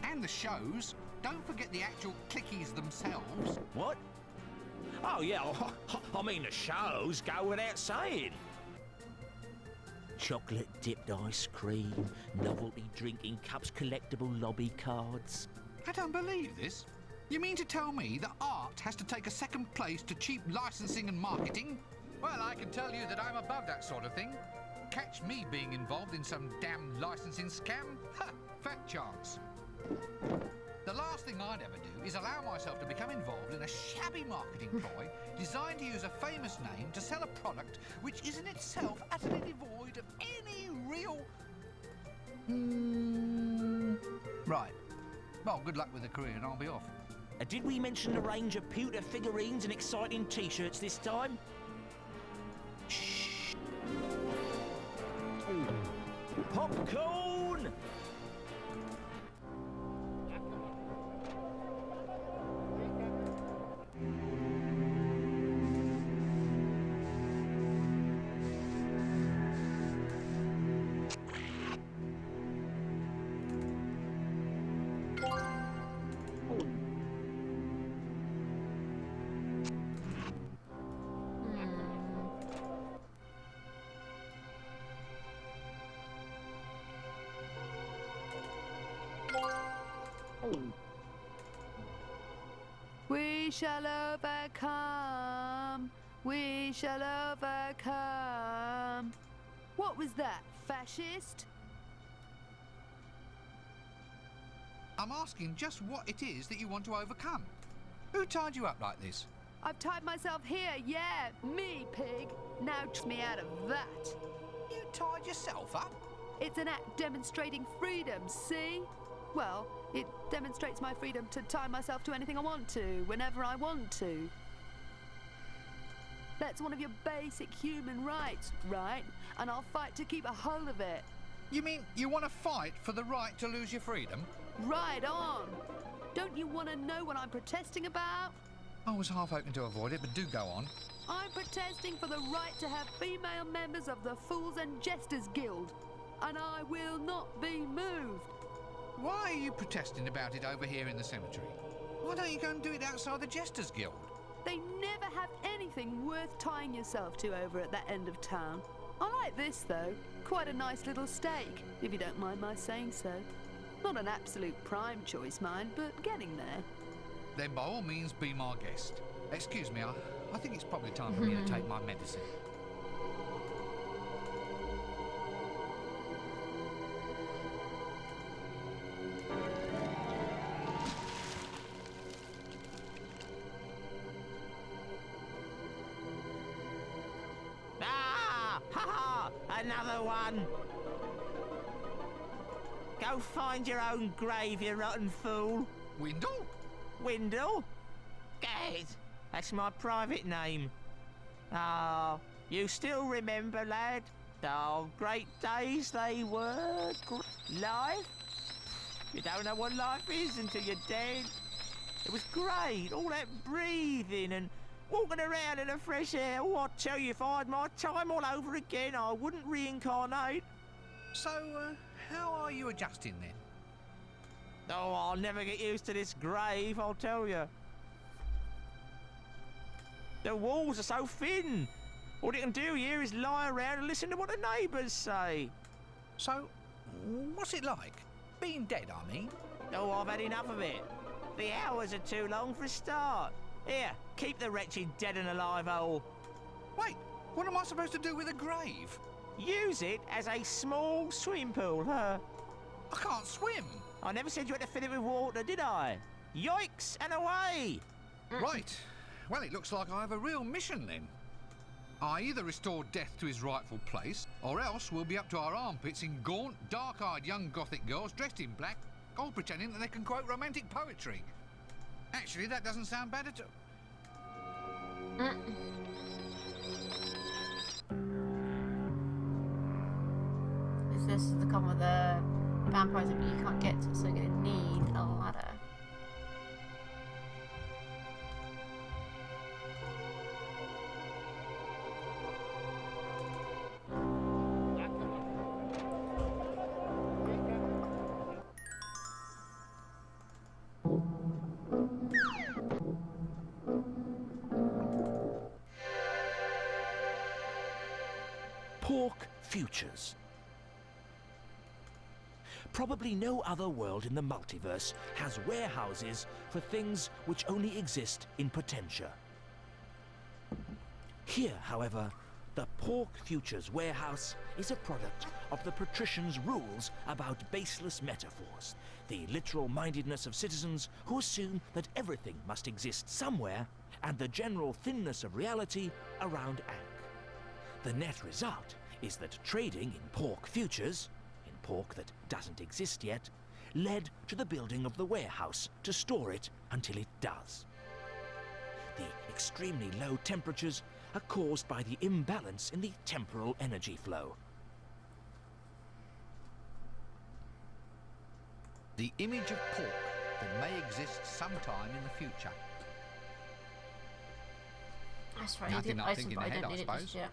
And the shows. Don't forget the actual clickies themselves. What? Oh, yeah, I mean the shows go without saying. Chocolate dipped ice cream, novelty drinking cups, collectible lobby cards. I don't believe this. You mean to tell me that art has to take a second place to cheap licensing and marketing? Well, I can tell you that I'm above that sort of thing. Catch me being involved in some damn licensing scam? Ha! Fat chance. The last thing I'd ever do is allow myself to become involved in a shabby marketing ploy designed to use a famous name to sell a product which is in itself utterly devoid of any real... Right. Well, good luck with the career and I'll be off. Did we mention the range of pewter figurines and exciting t-shirts this time? Shh. Popcorn! We shall overcome. We shall overcome. What was that, fascist? I'm asking just what it is that you want to overcome. Who tied you up like this? I've tied myself here, yeah, me, pig. Now took me out of that. You tied yourself up? It's an act demonstrating freedom, see? Well, it demonstrates my freedom to tie myself to anything I want to, whenever I want to. That's one of your basic human rights, right? And I'll fight to keep a hold of it. You mean you want to fight for the right to lose your freedom? Right on. Don't you want to know what I'm protesting about? I was half hoping to avoid it, but do go on. I'm protesting for the right to have female members of the Fools and Jesters Guild. And I will not be moved. Why are you protesting about it over here in the cemetery? Why don't you go and do it outside the Jesters Guild? They never have anything worth tying yourself to over at that end of town. I like this, though. Quite a nice little steak, if you don't mind my saying so. Not an absolute prime choice, mind, but getting there. Then by all means be my guest. Excuse me, I think it's probably time for me to take my medicine. Another one! Go find your own grave, you rotten fool! Windle? Windle? Gad! That's my private name. Ah, you still remember, lad? Oh, great days they were. Life? You don't know what life is until you're dead. It was great, all that breathing and walking around in the fresh air. Oh, I tell you, if I had my time all over again, I wouldn't reincarnate. So, how are you adjusting then? Oh, I'll never get used to this grave, I'll tell you. The walls are so thin. All you can do here is lie around and listen to what the neighbours say. So, what's it like? Being dead, I mean? Oh, I've had enough of it. The hours are too long for a start. Here, keep the wretched dead and alive hole. Wait, what am I supposed to do with a grave? Use it as a small swimming pool, I can't swim. I never said you had to fill it with water, did I? Yoicks and away! Right. Well, it looks like I have a real mission then. I either restore death to his rightful place, or else we'll be up to our armpits in gaunt, dark-eyed young Gothic girls dressed in black, all pretending that they can quote romantic poetry. Actually, that doesn't sound bad at all. Is this the common with the vampires that you can't get to, so you're gonna need a ladder? Pork Futures. Probably no other world in the multiverse has warehouses for things which only exist in Potentia. Here, however, the Pork Futures warehouse is a product of the patricians' rules about baseless metaphors, the literal mindedness of citizens who assume that everything must exist somewhere, and the general thinness of reality around Ankh. The net result is that trading in Pork Futures, in pork that doesn't exist yet, led to the building of the warehouse to store it until it does. The extremely low temperatures are caused by the imbalance in the temporal energy flow. The image of pork that may exist sometime in the future. That's right. Nothing I thinking don't ahead, I need it suppose. just yet.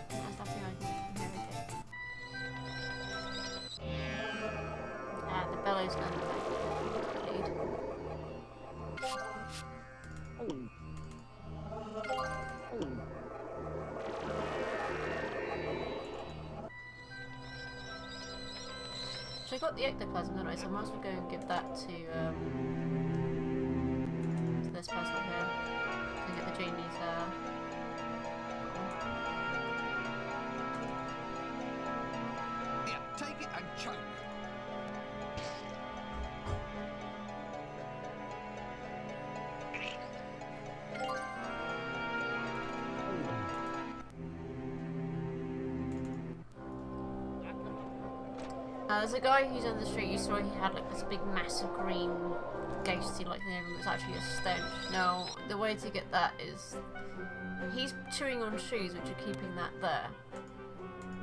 There's nothing I can inherit it. The bellows going to lead. So I got the ectoplasm, didn't I? So I might as well go and give that to this person here. And get the genie's Here, take it and choke. there's a guy who's on the street, you saw he had like this big massive green ghosty like thing, it was actually a stench. Now, the way to get that is, he's chewing on shoes which are keeping that there.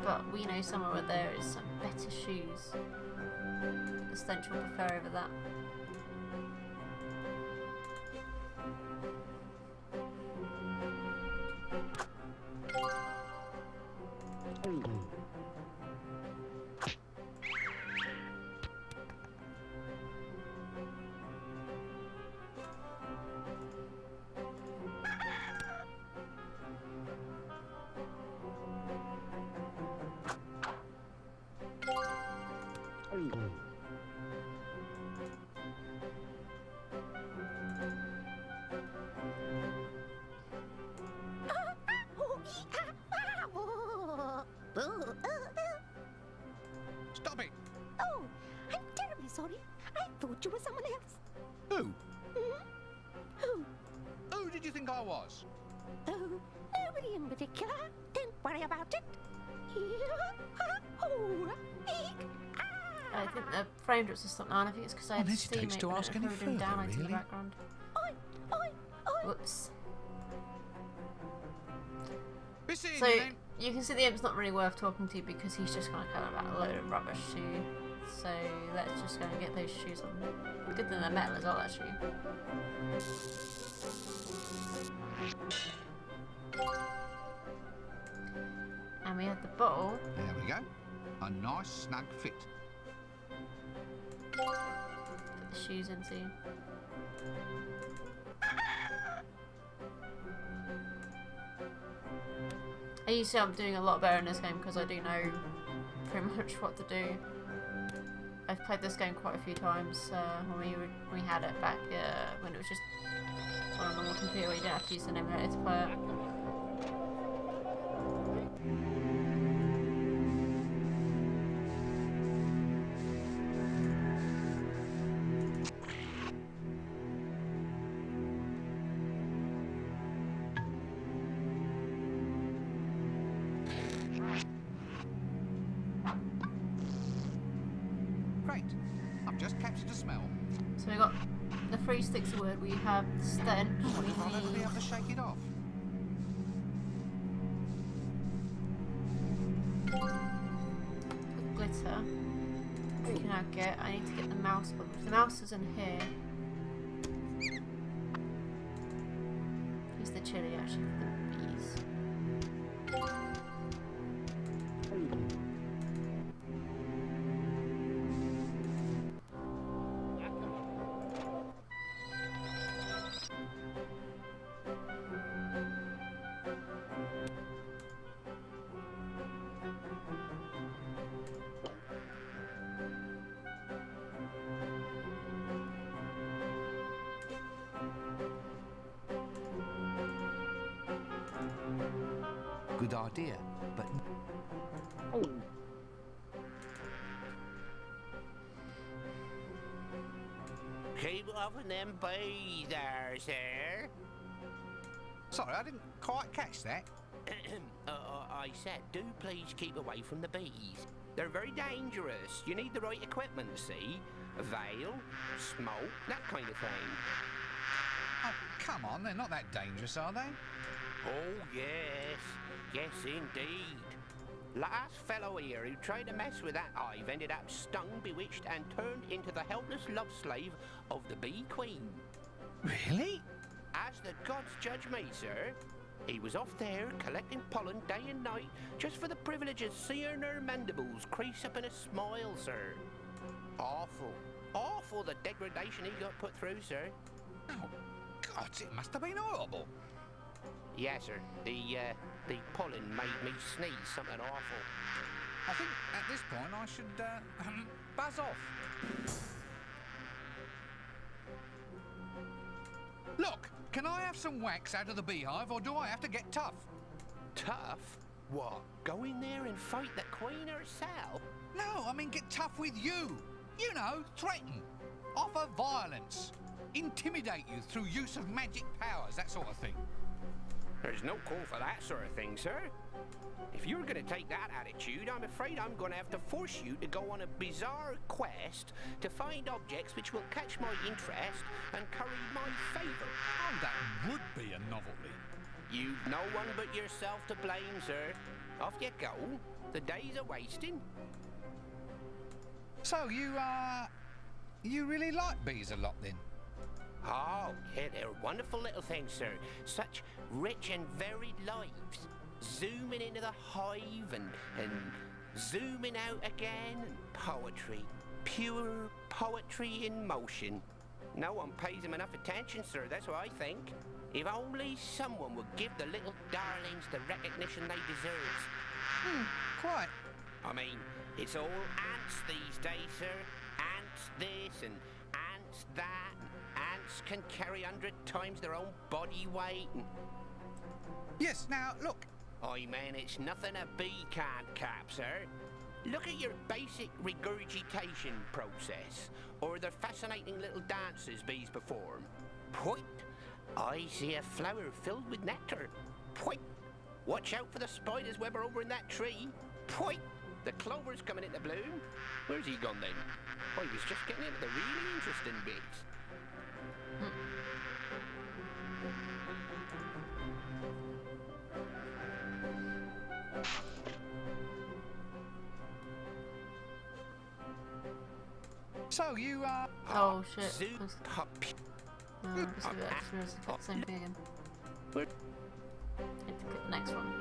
But we know somewhere where there is some better shoes. The stench will prefer over that. Stop it! Oh, I'm terribly sorry. I thought you were someone else. Who? Who? Who did you think I was? Oh, nobody in particular. Don't worry about it. I think the frame drops are stopped now, and I think it's because I had One Steam hesitates to open ask and any it hurried him further, down into the really. background. Oi, oi, oi. Whoops. Be seeing So you then. you can see the imp's not really worth talking to because he's just going to come about a load of rubbish to you. So let's just go and get those shoes on. Good thing they're metal as well, actually. And we had the bottle. There we go. A nice snug fit. Put the shoes into. And you see I'm doing a lot better in this game because I do know pretty much what to do. I've played this game quite a few times when we had it back when it was just on a normal computer where you didn't have to use the emulator to play it. Great. I've just captured a smell. So we got the 3 sticks of wood, we have the stench, I wonder if I'll ever be we able to shake it off. nectar. We can now get. I need to get the mouse bubbles. The mouse is in here. Use the chili actually for the bees. Good idea, but Keep off them bees there, sir. sorry, I didn't quite catch that. I said, do please keep away from the bees. They're very dangerous. You need the right equipment, see? A veil, smoke, that kind of thing. Oh, come on, they're not that dangerous, are they? Oh, yes. Yes, indeed. Last fellow here who tried to mess with that hive ended up stung, bewitched, and turned into the helpless love slave of the bee queen. Really? As the gods judge me, sir. He was off there collecting pollen day and night just for the privilege of seeing her mandibles crease up in a smile, sir. Awful. Awful the degradation he got put through, sir. Oh, God, it must have been horrible. Yes, sir. The pollen made me sneeze something awful. I think at this point I should buzz off. Look, can I have some wax out of the beehive, or do I have to get tough? Tough? What? Go in there and fight the queen herself? No, I mean get tough with you. You know, threaten, offer violence, intimidate you through use of magic powers, that sort of thing. There's no call for that sort of thing, sir. If you're going to take that attitude, I'm afraid I'm going to have to force you to go on a bizarre quest to find objects which will catch my interest and curry my favour. Oh, that would be a novelty. You've no one but yourself to blame, sir. Off you go. The days are wasting. So you really like bees a lot then? Oh, yeah, they're wonderful little things, sir. Such rich and varied lives. Zooming into the hive and zooming out again. And poetry. Pure poetry in motion. No one pays them enough attention, sir, that's what I think. If only someone would give the little darlings the recognition they deserve. Quite. I mean, it's all ants these days, sir. Ants this and ants that. Ants can carry 100 times their own body weight. And Yes, now, look. I mean, it's nothing a bee can't cap, sir. Look at your basic regurgitation process, or the fascinating little dances bees perform. Point. I see a flower filled with nectar. Point. Watch out for the spider's web over in that tree. Point. The clover's coming into bloom. Where's he gone then? I was just getting into the really interesting bits. So you Oh shit. Zoo Let's- pup. No, just do that. Just the same thing again. Where- Hit the next one.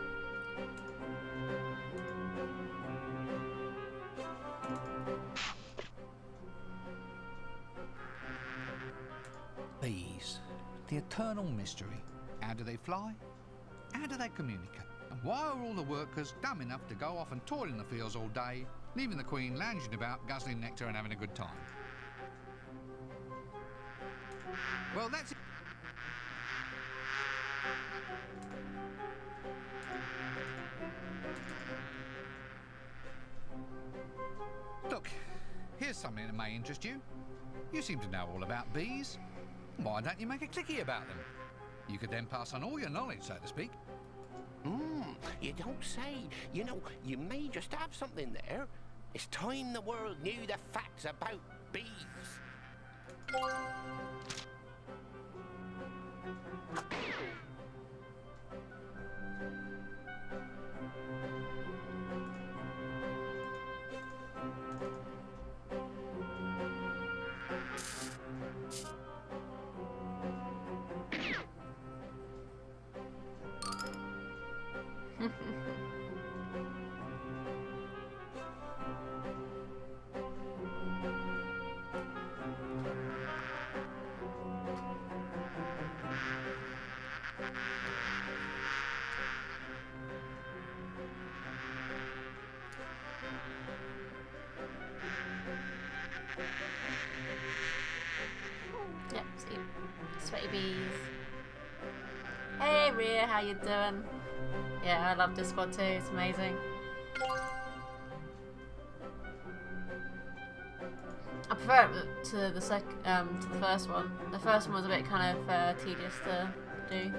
bees, the eternal mystery. How do they fly? How do they communicate? And why are all the workers dumb enough to go off and toil in the fields all day, leaving the queen lounging about, guzzling nectar and having a good time? Well, that's it. Look, here's something that may interest you. You seem to know all about bees. Why don't you make a clicky about them? You could then pass on all your knowledge, so to speak. You don't say. You know, you may just have something there. It's time the world knew the facts about bees. here, how you doing? Yeah, I love DiscWorld too, it's amazing. I prefer it to the first one. The first one was a bit kind of tedious to do.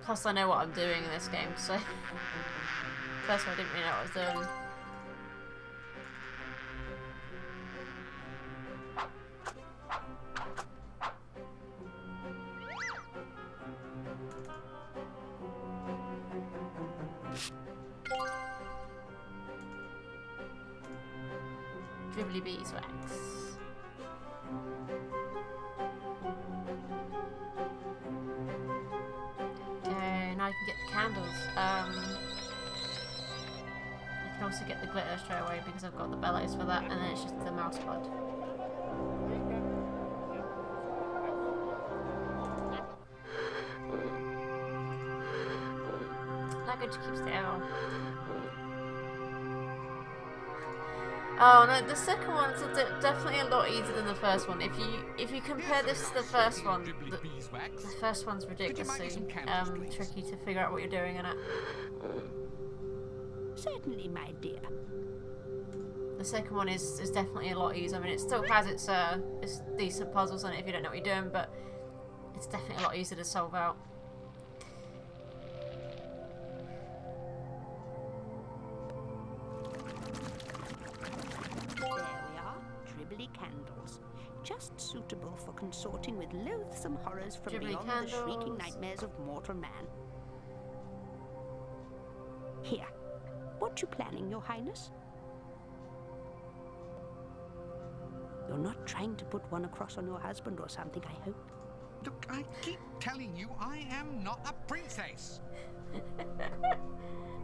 Plus I know what I'm doing in this game, so first one I didn't really know what I was doing. Dribbly beeswax. Okay, now I can get the candles. I can also get the glitter straight away because I've got the bellows for that, and then it's just the mouse blood. Luggage keeps the arrow. Oh no, the second one's definitely a lot easier than the first one. If you compare this to the first one, the first one's ridiculously tricky to figure out what you're doing in it. Certainly, my dear. The second one is definitely a lot easier. I mean, it still has its decent puzzles on it if you don't know what you're doing, but it's definitely a lot easier to solve out. Candles, just suitable for consorting with loathsome horrors from Dribbly beyond candles. the shrieking nightmares of mortal man. Here, what you planning, Your Highness? You're not trying to put one across on your husband or something, I hope. Look, I keep telling you, I am not a princess.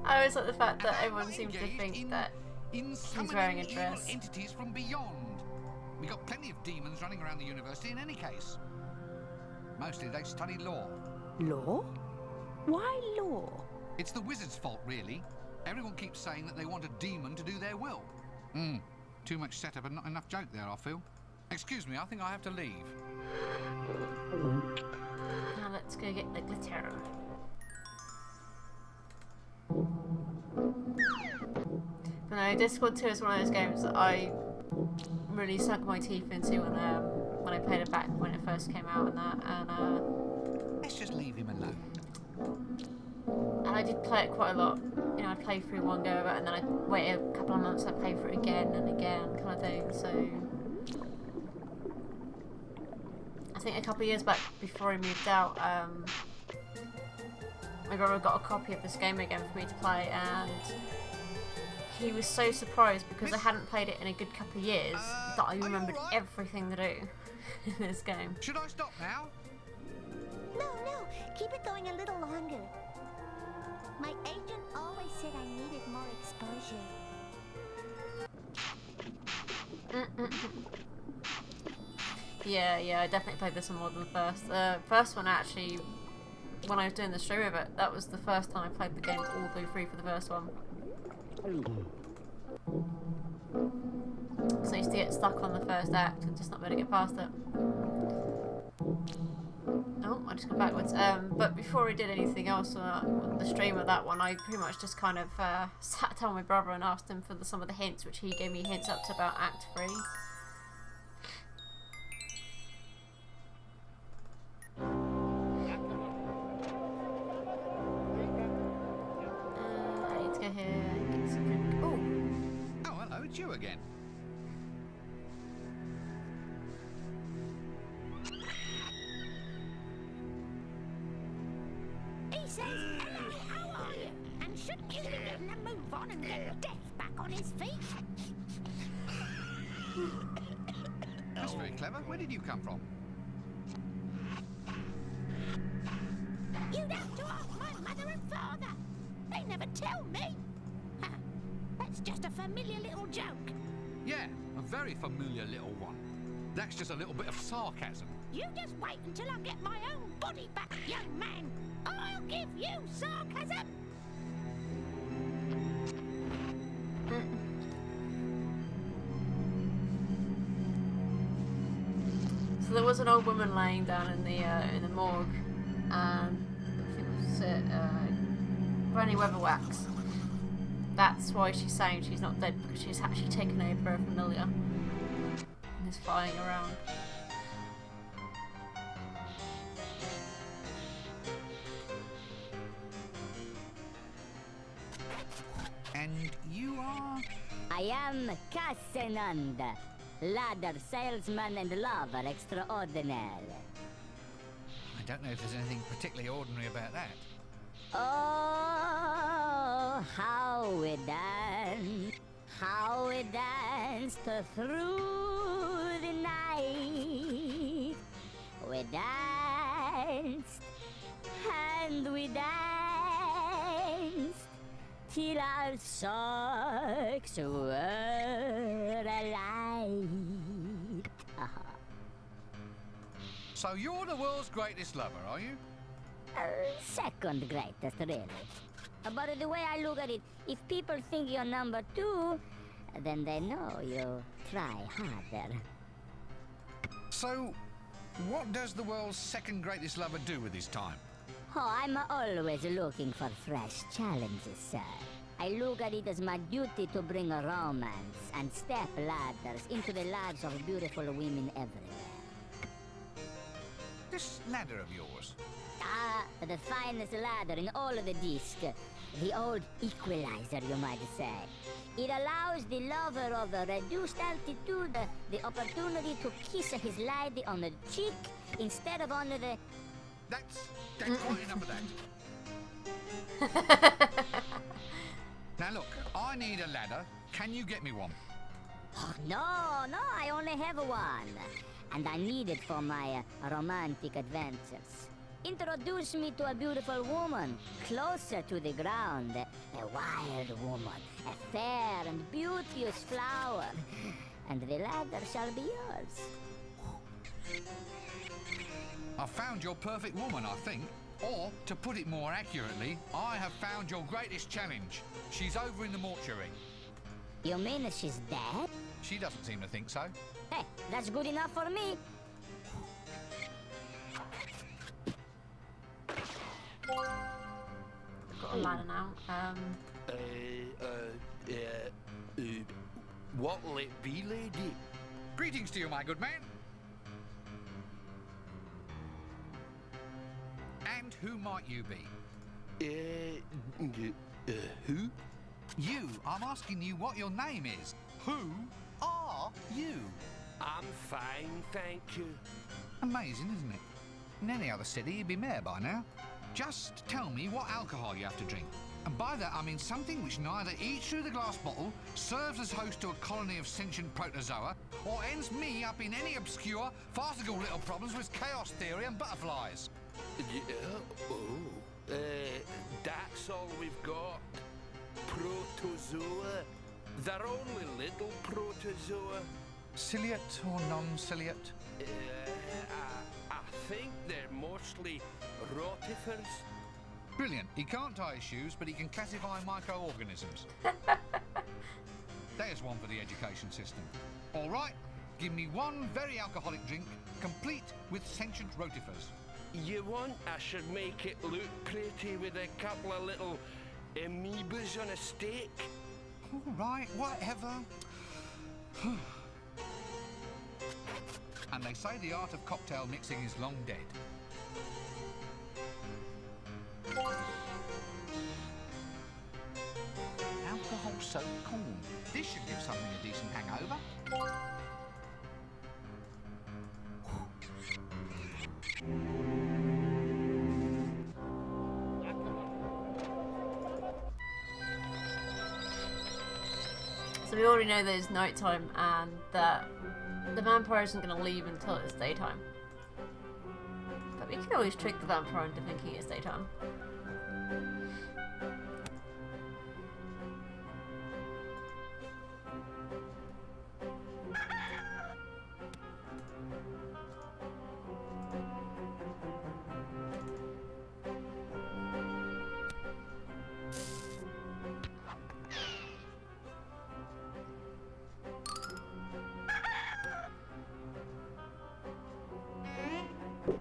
I always like the fact that everyone seems to think that he's wearing a dress. Entities from beyond. We got plenty of demons running around the university in any case. Mostly they study law. Law? Why law? It's the wizard's fault, really. Everyone keeps saying that they want a demon to do their will. Too much setup and not enough joke there, I feel. Excuse me, I think I have to leave. Now let's go get the glitter. But no, DiscWorld 2 is one of those games that I really sunk my teeth into when I played it back when it first came out and that, and let's just leave him alone. And I did play it quite a lot. You know, I'd play through one go of it and then I'd wait a couple of months, I'd play through it again and again kind of thing, so I think a couple of years back before I moved out, my brother got a copy of this game again for me to play, and he was so surprised because I hadn't played it in a good couple of years that I remembered everything to do in this game. Should I stop now? No, keep it going a little longer. My agent always said I needed more exposure. Yeah, I definitely played this one more than the first. The first one actually, when I was doing the stream of it, that was the first time I played the game all the way through for the first one. So I used to get stuck on the first act and just not be able to get past it. Oh, I just got backwards. But before I did anything else on the stream of that one, I pretty much just kind of sat down with my brother and asked him for some of the hints, which he gave me hints up to about Act 3. I need to go here and get some drink. Oh, hello, it's you again. He says, hello, how are you? And shouldn't you be letting him move on and get Death back on his feet? That's very clever. Where did you come from? You'd have to ask my mother and father. They never tell me. That's just a familiar little joke. Yeah, a very familiar little one. That's just a little bit of sarcasm. You just wait until I get my own body back, young man. I'll give you sarcasm. So there was an old woman laying down in the morgue, and I think it was Granny Weatherwax. That's why she's saying she's not dead, because she's actually taken over a familiar and is flying around. And you are? I am Casenanda, ladder salesman and lover extraordinaire. I don't know if there's anything particularly ordinary about that. Oh, how we danced through the night. We danced, and we danced, till our socks were alive. So you're the world's greatest lover, are you? Second greatest, really. But the way I look at it, if people think you're number 2, then they know you try harder. So, what does the world's second greatest lover do with his time? Oh, I'm always looking for fresh challenges, sir. I look at it as my duty to bring a romance and step ladders into the lives of beautiful women everywhere. This ladder of yours? Ah, the finest ladder in all of the disc. The old equalizer, you might say. It allows the lover of a reduced altitude the opportunity to kiss his lady on the cheek instead of on the... That's quite enough of that. Now look, I need a ladder. Can you get me one? Oh, no, I only have one. And I need it for my romantic adventures. Introduce me to a beautiful woman, closer to the ground. A wild woman, a fair and beauteous flower. And the ladder shall be yours. I've found your perfect woman, I think. Or, to put it more accurately, I have found your greatest challenge. She's over in the mortuary. You mean she's dead? She doesn't seem to think so. Hey, that's good enough for me. Got a ladder now. What'll it be, lady? Greetings to you, my good man. And who might you be? Who? You. I'm asking you what your name is. Who are you? I'm fine, thank you. Amazing, isn't it? In any other city, you'd be mayor by now. Just tell me what alcohol you have to drink. And by that, I mean something which neither eats through the glass bottle, serves as host to a colony of sentient protozoa, or ends me up in any obscure, farcical little problems with chaos theory and butterflies. That's all we've got. Protozoa. They're only little protozoa. Ciliate or non-ciliate? I think they're mostly rotifers. Brilliant. He can't tie his shoes, but he can classify microorganisms. There's one for the education system. All right, give me one very alcoholic drink, complete with sentient rotifers. You want I should make it look pretty with a couple of little amoebas on a steak? All right, whatever. And they say the art of cocktail mixing is long dead. Alcohol soaked corn. This should give something a decent hangover. So we already know that it's nighttime and that the vampire isn't going to leave until it's daytime. But we can always trick the vampire into thinking it's daytime. But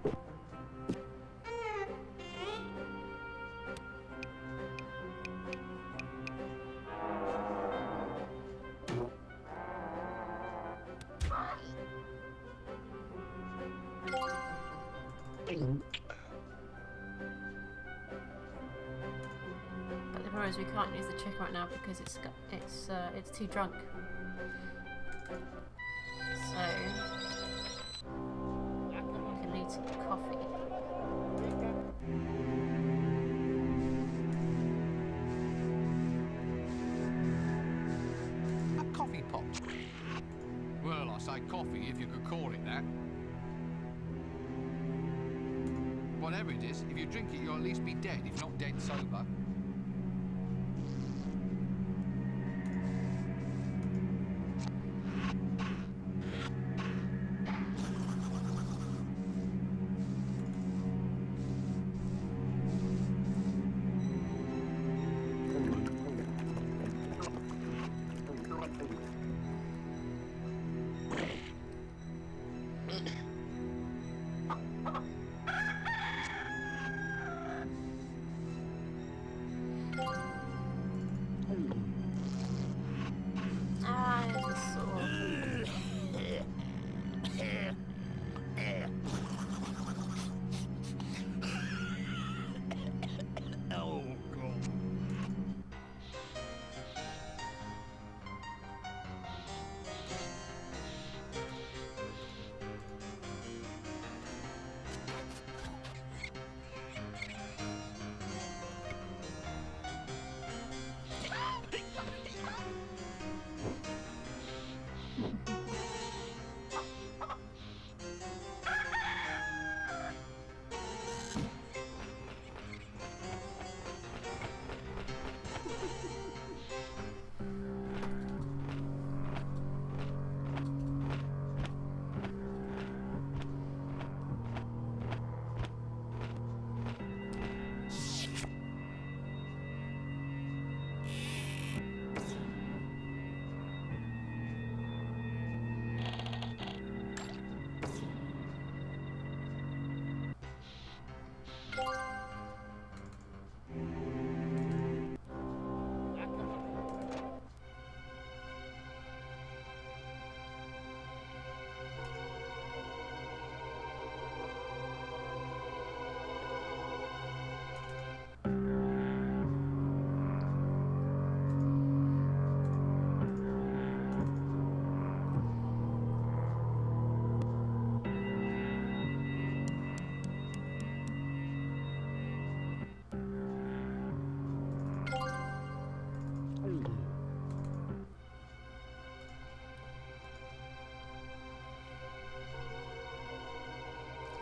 the problem is we can't use the chicken right now because it's too drunk. So we can need some coffee. A coffee pot. Well, I say coffee if you could call it that. Whatever it is, if you drink it, you'll at least be dead, if not dead sober.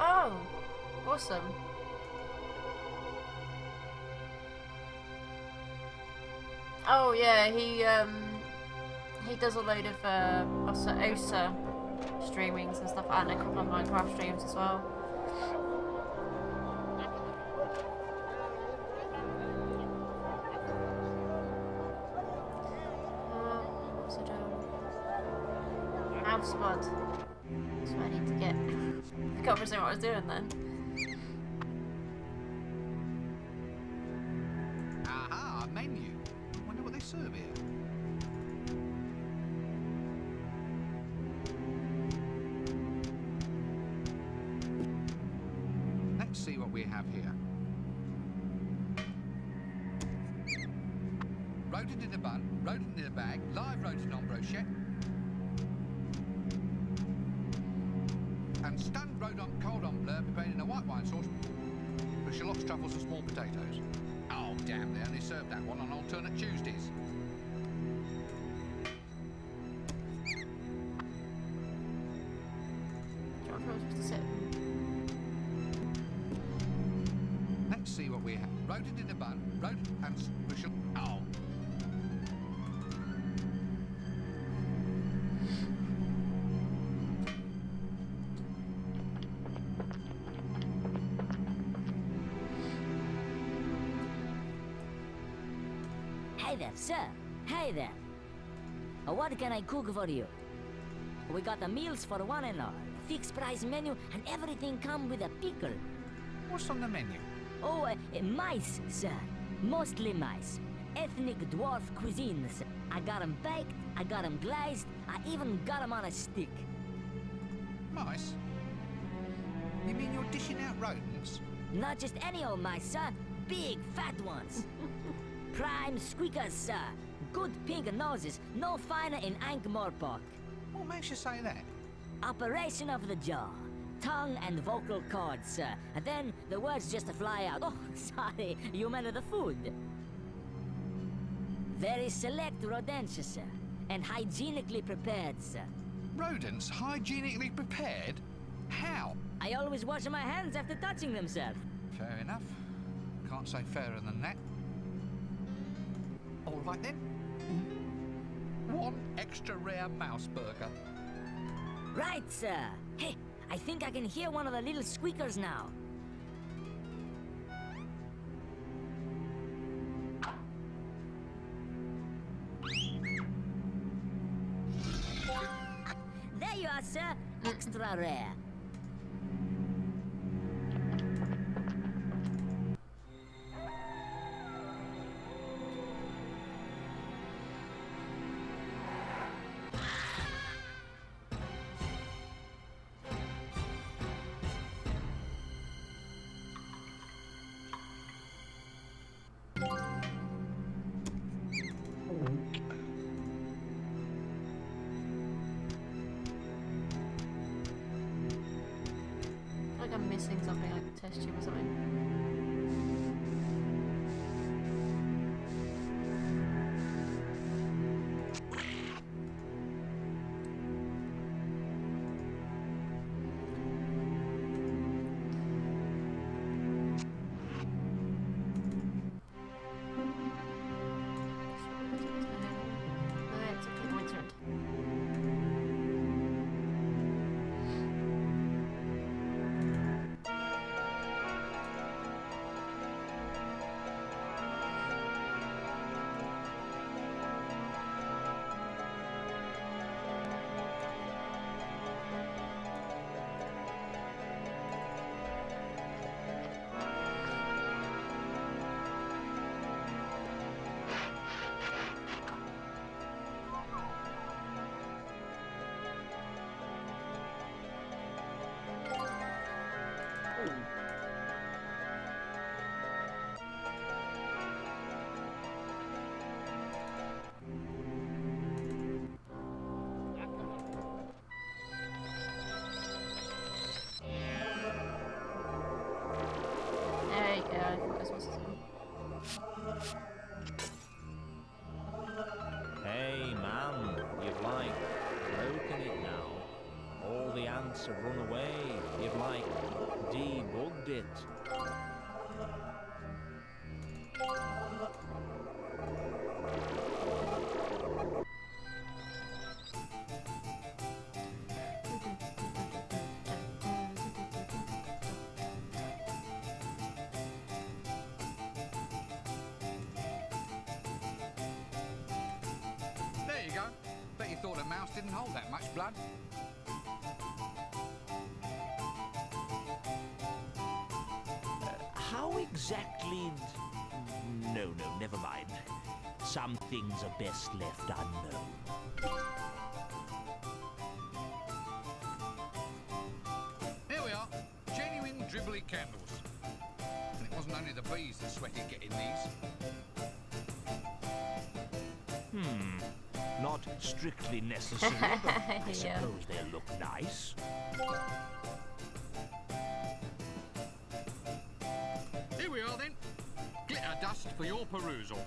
Oh, awesome. Oh yeah, he does a load of also OSA streamings and stuff, and a couple of Minecraft streams as well. What's it doing? House mod. That's what I need to get. I can't remember what I was doing then. Aha, a menu. Wonder what they serve here. Let's see what we have here. Rodent in a bun, rodent in a bag, live rodent on brochette, and stunned rodent cordon bleu prepared in a white wine sauce with shallots, truffles and small potatoes. Oh damn, they only serve that one on alternate Tuesdays. Let's see what we have. Rodent in a bun, rodent and oh. Hey there, sir. Hey there. What can I cook for you? We got the meals for one and all. fixed price menu, and everything come with a pickle. What's on the menu? Oh, mice, sir. Mostly mice. Ethnic dwarf cuisine, sir. I got 'em baked, I got 'em glazed, I even got 'em on a stick. Mice? You mean you're dishing out rodents? Not just any old mice, sir. Big, fat ones. Prime squeakers, sir. Good pink noses, no finer in Ankh-Morpork. What makes you say that? Operation of the jaw. Tongue and vocal cords, sir. And then the words just fly out. Oh, sorry, you meant the food. Very select rodents, sir. And hygienically prepared, sir. Rodents hygienically prepared? How? I always wash my hands after touching them, sir. Fair enough. Can't say fairer than that. All right then. One extra rare mouse burger. Right, sir. Hey, I think I can hear one of the little squeakers now. There you are, sir. Extra rare. Like I'm missing something, like a test tube or something. It's a good wizard. There you go, I think this was Hey, man, you've like broken it now. All the ants have run away. You've like debugged it. There you go. Bet you thought a mouse didn't hold that much blood. How exactly... No, never mind. Some things are best left unknown. Here we are. Genuine dribbly candles. And it wasn't only the bees that sweated getting these. Not strictly necessary, but I Yeah. suppose they look nice. Here we are then. Glitter dust for your perusal.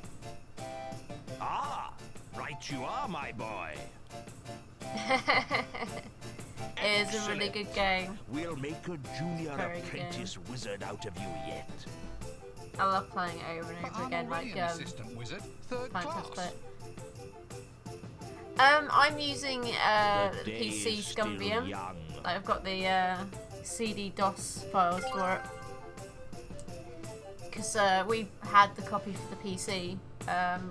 Ah, right you are, my boy. It is a really good game. We'll make a junior Very good apprentice wizard out of you yet. I love playing it over and But over I'm again, already like an assistant wizard, third Phantom class. Split. I'm using The day PC is still ScumVM. young. I've got the CD DOS files for it. Because we had the copy for the PC.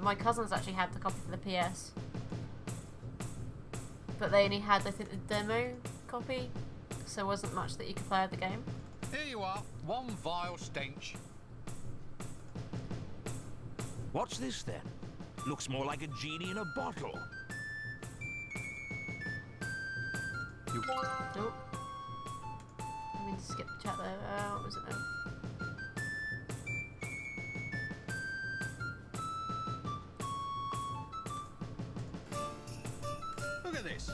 My cousins actually had the copy for the PS. But they only had, I think, the demo copy. so there wasn't much that you could play of the game. Here you are, one vile stench. What's this then? Looks more like a genie in a bottle. Nope. I mean to skip the chat there. What was it then? Look at this.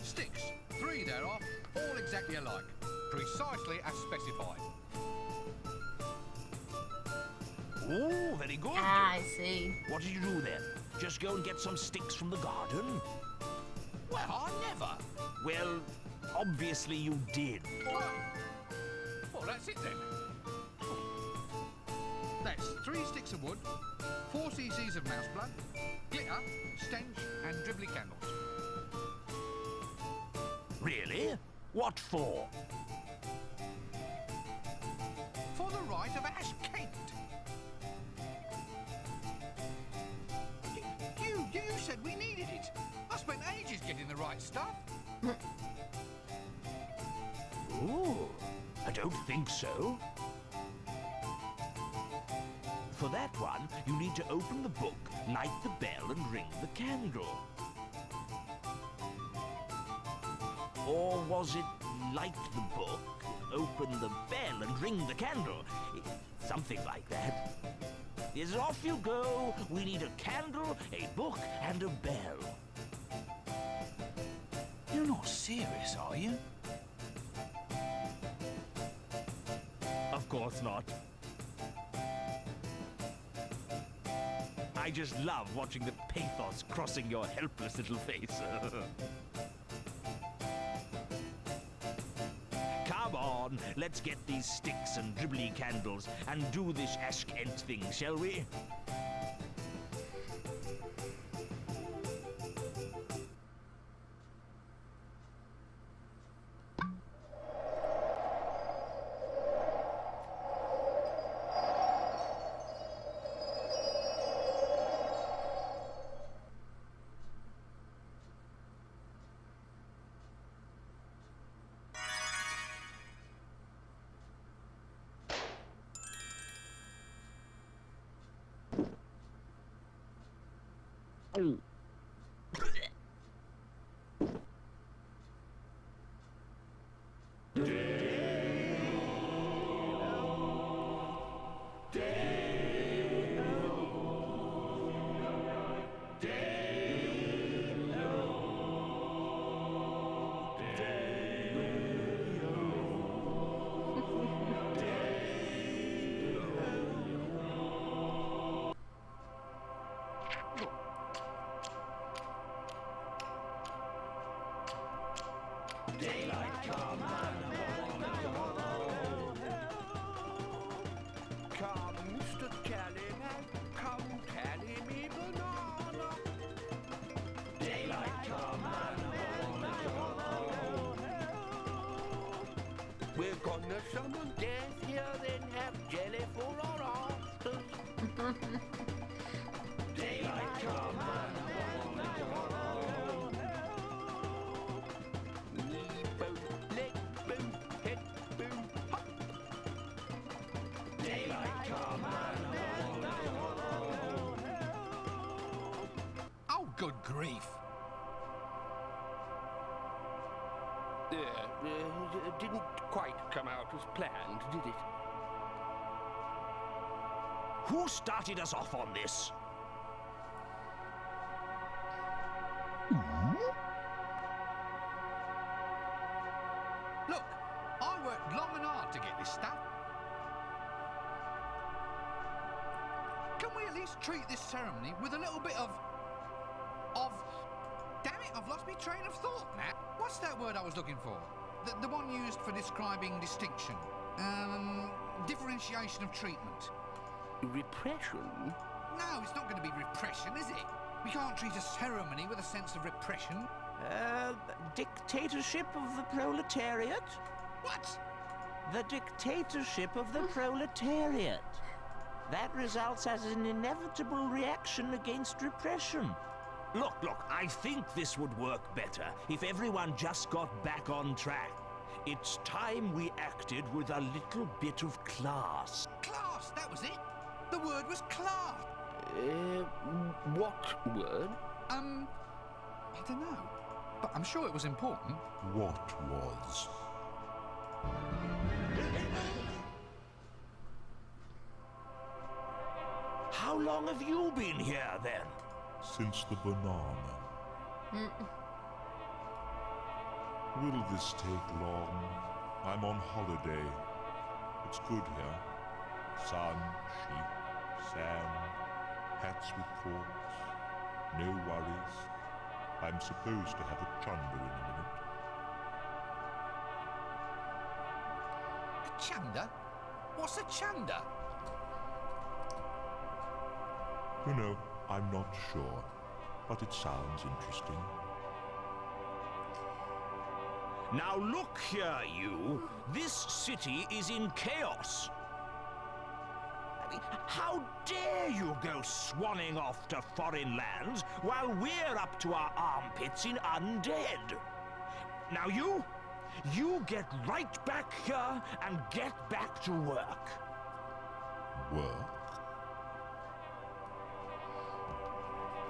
Sticks, 3 thereof, all exactly alike. Precisely as specified. Oh, very good. Ah, I see. What did you do then? Just go and get some sticks from the garden? Well, I never. Well, obviously you did. Well, that's it then. That's 3 sticks of wood, 4 cc's of mouse blood, glitter, stench, and dribbly candles. Really? What for? For the right of Ash Kent. You said we needed it. I spent ages getting the right stuff. Ooh, I don't think so. For that one, you need to open the book, light the bell, and ring the candle. Or was it light the book, open the bell, and ring the candle? Something like that. Yes, off you go. We need a candle, a book, and a bell. You're not serious, are you? Of course not. I just love watching the pathos crossing your helpless little face. Come on, let's get these sticks and dribbly candles and do this Ash Kent thing, shall we? Come, Mr. Callahan, come carry me banana. Daylight come and we're gonna summon death here, then have jelly for our afters. Daylight come knee boom, leg boom, head boom, hop. Daylight come Oh, good grief. Didn't quite come out as planned, did it? Who started us off on this? Look, I worked long and hard to get this stuff. Can we at least treat this ceremony with a little bit of... Damn it, I've lost my train of thought now. What's that word I was looking for? The one used for describing distinction. Differentiation of treatment. Repression? No, it's not going to be repression, is it? We can't treat a ceremony with a sense of repression. Dictatorship of the proletariat? What? The dictatorship of the proletariat. That results as an inevitable reaction against repression. Look, I think this would work better if everyone just got back on track. It's time we acted with a little bit of class. Class, that was it. The word was class. What word? I don't know. But I'm sure it was important. What was? How long have you been here, then? Since the banana. Will this take long? I'm on holiday. It's good here. Sun, sheep, sand, hats with corks. No worries. I'm supposed to have a chunder in a minute. A chunder? What's a chunder? You know, I'm not sure, but it sounds interesting. Now look here, you. This city is in chaos. I mean, how dare you go swanning off to foreign lands while we're up to our armpits in undead? Now you get right back here and get back to work. Work?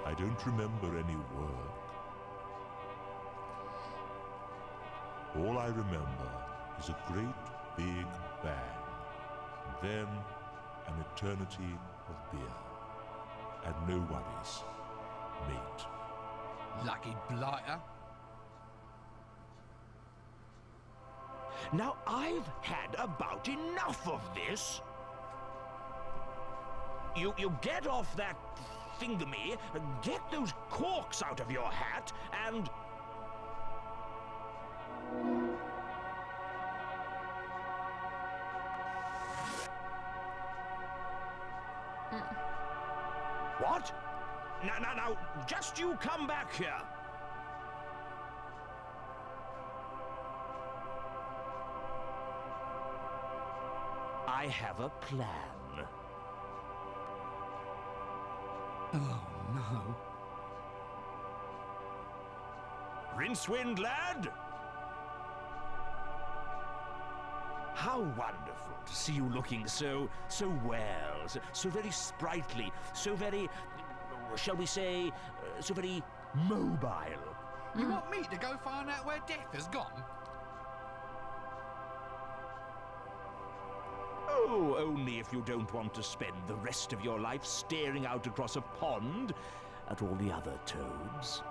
I don't remember any work. All I remember is a great big bang, and then an eternity of beer. And no worries, mate. Lucky blighter. Now I've had about enough of this. You get off that thingamy, get those corks out of your hat, and... What? Now, just you come back here. I have a plan. Oh, no. Rincewind, lad! How wonderful to see you looking so well, so very sprightly, so very, shall we say, so very mobile. You want me to go find out where Death has gone? Oh, only if you don't want to spend the rest of your life staring out across a pond at all the other toads.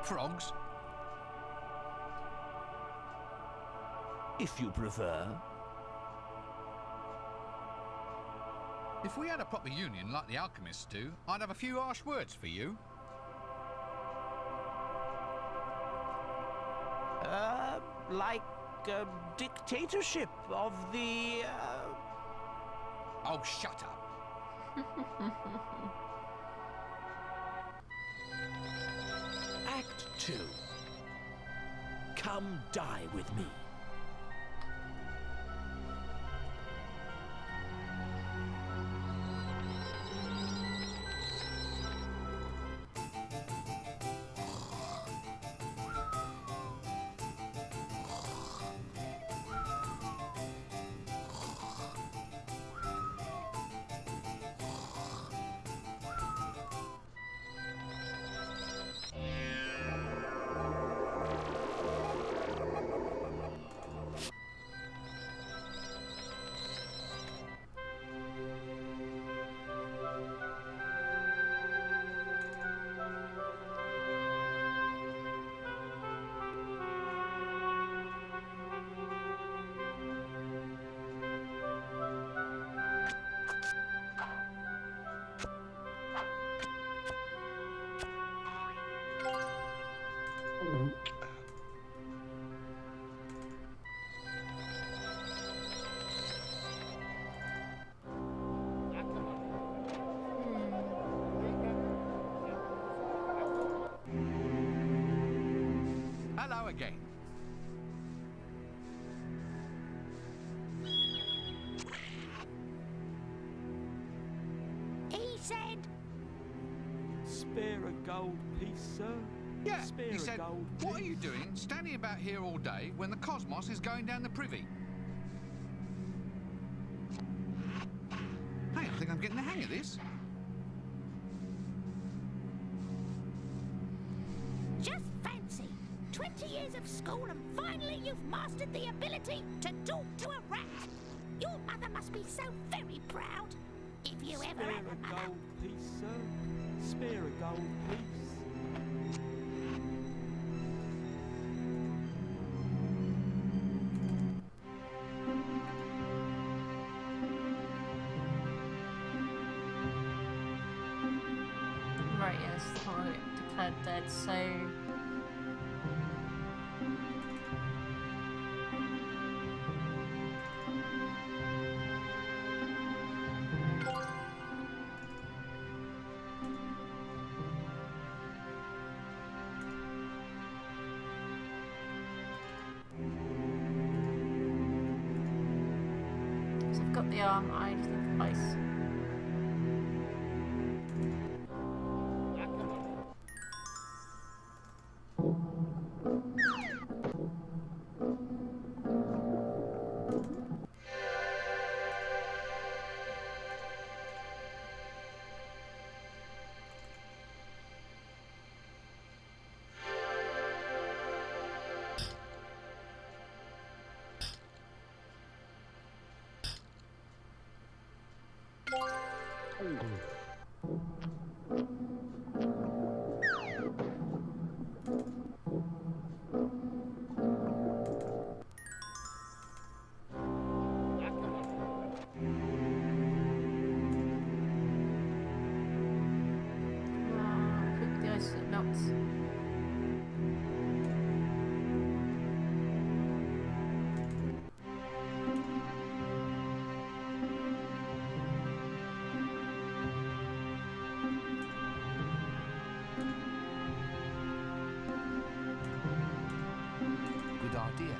Frogs? If you prefer. If we had a proper union like the alchemists do, I'd have a few harsh words for you. Like a dictatorship of the, Oh, shut up. Act 2. Come die with me. Hello again. He said, Spare a gold piece, sir? Yeah, Spare he a said, gold what are piece." you doing standing about here all day when the cosmos is going down the privy? Hey, I think I'm getting the hang of this. Just fancy. 20 years of school and finally you've mastered the ability to talk to a rat. Your mother must be so very proud. If you ever Spare had a a mother. gold piece, sir. Spare a gold piece. Right, yes, the whole declared dead, so... So I've got the arm, I just need the ice. Cook the ice so it melts. Good idea.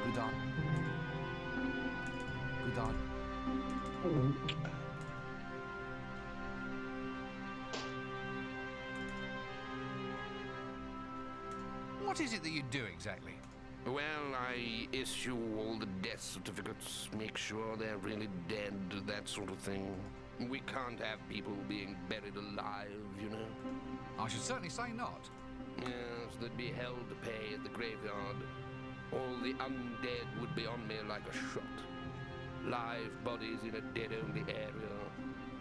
Good idea. Good idea. What is it that you do exactly? Well, I issue all the death certificates, make sure they're really dead, that sort of thing. We can't have people being buried alive, you know. I should certainly say not. Yes, they'd be hell to pay at the graveyard. All the undead would be on me like a shot. Live bodies in a dead-only area.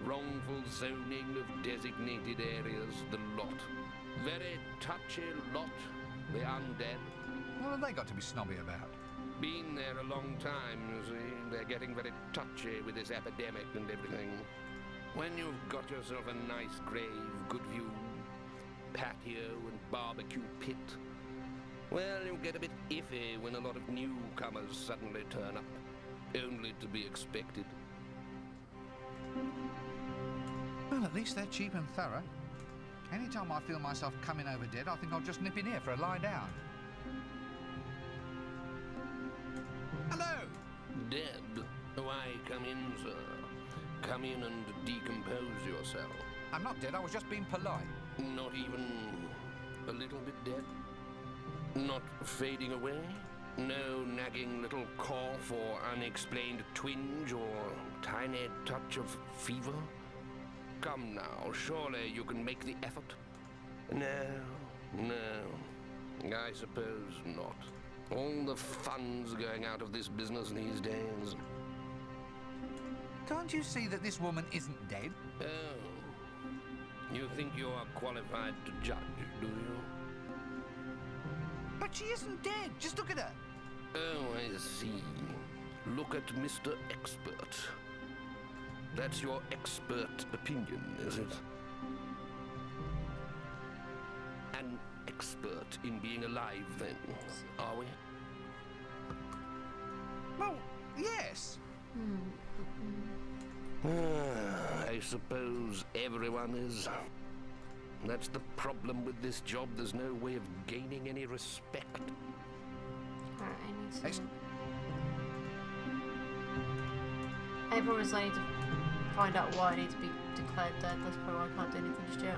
Wrongful zoning of designated areas, the lot. Very touchy lot, the undead. What have they got to be snobby about? Been there a long time, you see. They're getting very touchy with this epidemic and everything. When you've got yourself a nice grave, good view, patio and barbecue pit, well, you get a bit iffy when a lot of newcomers suddenly turn up, only to be expected. Well, at least they're cheap and thorough. Anytime I feel myself coming over dead, I think I'll just nip in here for a lie down. Hello! Dead? Why, come in, sir. Come in and decompose yourself. I'm not dead, I was just being polite. Not even a little bit dead? Not fading away? No nagging little cough or unexplained twinge or tiny touch of fever? Come now, surely you can make the effort. No. I suppose not. All the fun's going out of this business these days. Can't you see that this woman isn't dead? Oh. You think you are qualified to judge, do you? But she isn't dead. Just look at her. Oh, I see. Look at Mr. Expert. That's your expert opinion, is it? An expert in being alive, then, are we? Well, yes. I suppose everyone is. That's the problem with this job. There's no way of gaining any respect. Alright, I need Ex- to... I promise I need to find out why I need to be declared dead. That's probably why I can't do anything just yet.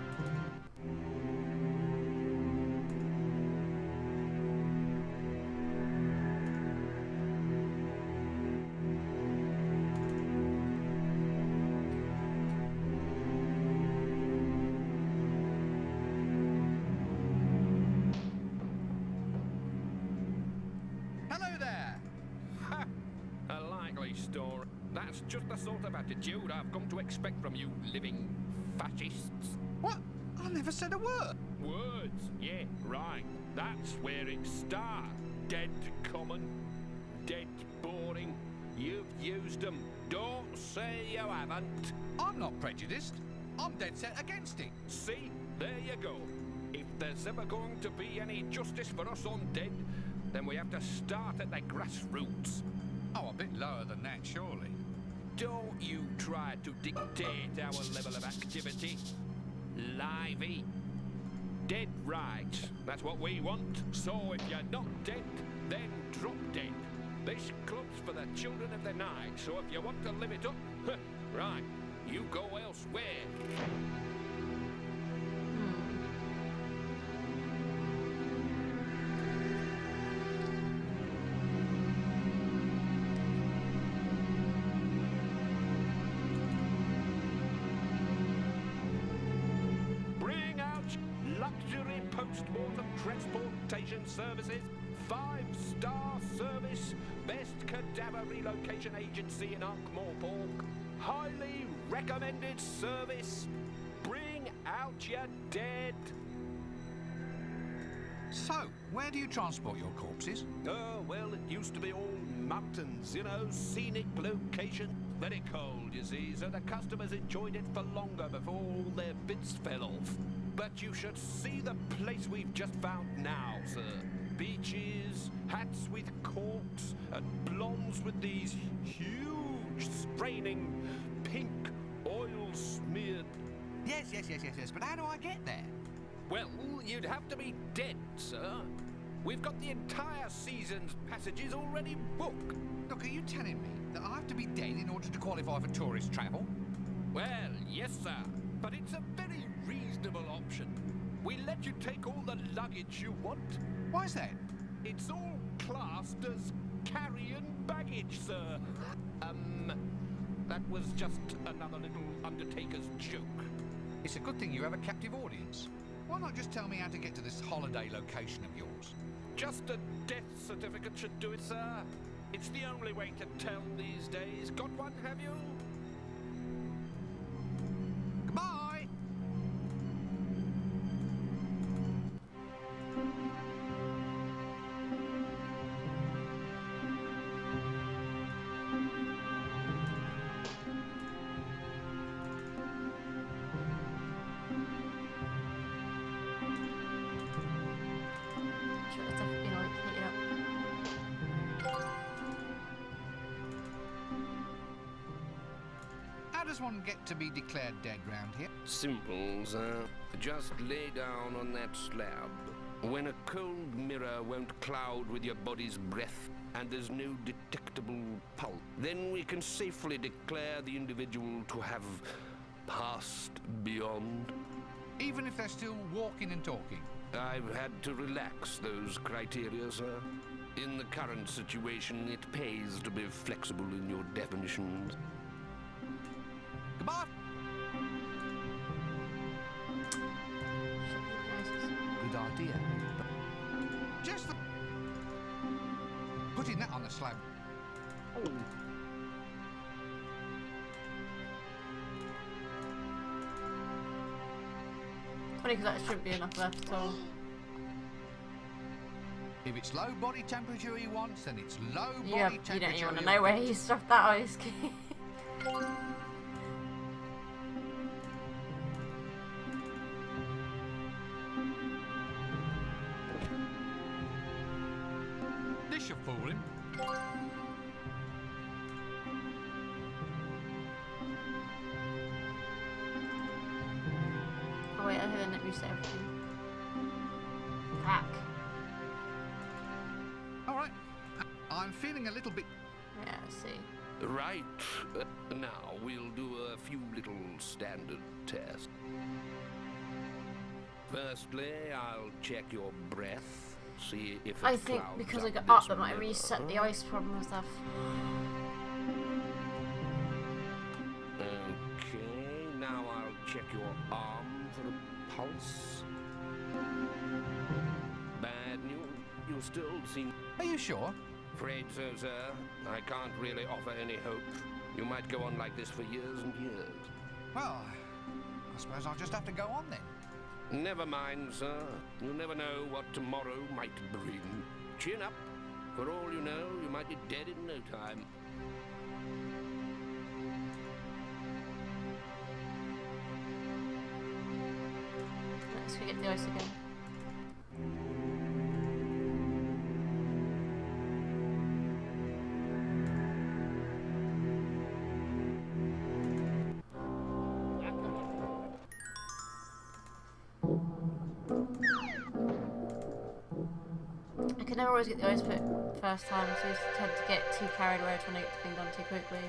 Hello there! Ha! A likely story. That's just the sort of attitude I've come to expect from you living fascists. What? I never said a word. Words, yeah, right. That's where it starts. Dead common, dead boring. You've used them. Don't say you haven't. I'm not prejudiced. I'm dead set against it. See? There you go. If there's ever going to be any justice for us undead, then we have to start at the grassroots. Oh, a bit lower than that, surely. Don't you try to dictate our level of activity. Lively. Dead right. That's what we want. So if you're not dead, then drop dead. This club's for the children of the night, so if you want to live it up, right, you go elsewhere. Bring out luxury post-mortem transportation services, 5-star service, best cadaver relocation agency in Ankh-Morpork, highly recommended service. Bring out your dead. So, where do you transport your corpses? Oh, well, it used to be all mountains, you know, scenic location. Very cold, you see, so the customers enjoyed it for longer before all their bits fell off. But you should see the place we've just found now, sir. Beaches, hats with corks, and blondes with these huge, straining, pink, oil-smeared... Yes, but how do I get there? Well, you'd have to be dead, sir. We've got the entire season's passages already booked. Look, are you telling me that I have to be dead in order to qualify for tourist travel? Well, yes, sir. But it's a very reasonable option. We let you take all the luggage you want. Why is that? It's all classed as carrying baggage, sir. That was just another little Undertaker's joke. It's a good thing you have a captive audience. Why not just tell me how to get to this holiday location of yours? Just a death certificate should do it, sir. It's the only way to tell these days. Got one, have you? Goodbye! Sure, it's definitely like hit it up. How does one get to be declared dead round here? Simple, sir. Just lay down on that slab. When a cold mirror won't cloud with your body's breath and there's no detectable pulse, then we can safely declare the individual to have passed beyond. Even if they're still walking and talking? I've had to relax those criteria, sir. In the current situation, it pays to be flexible in your definitions. Goodbye! Good idea. Just putting that on the slab. Funny because that shouldn't be enough left at all. If it's low body temperature he wants, then it's low body Yeah, temperature. you don't even want to he'll know where get. he stuffed that ice cube. This should fool him. Oh wait, I heard that reset everything. Pack. All right. I'm feeling a little bit. Yeah, I see. Right. Now we'll do a few little standard tests. Firstly, I'll check your breath. See if it I think clouds because I got this up, that might mirror. reset the ice problem and stuff. Okay, now I'll check your arm for a pulse. Bad news. You still seem... Are you sure? Afraid so, sir. I can't really offer any hope. You might go on like this for years and years. Well, I suppose I'll just have to go on then. Never mind, sir. You never know what tomorrow might bring. Chin up. For all you know, you might be dead in no time. Let's go get the ice again. I can never always get the ice put first time, so I used to tend to get too carried away trying to get the thing done too quickly.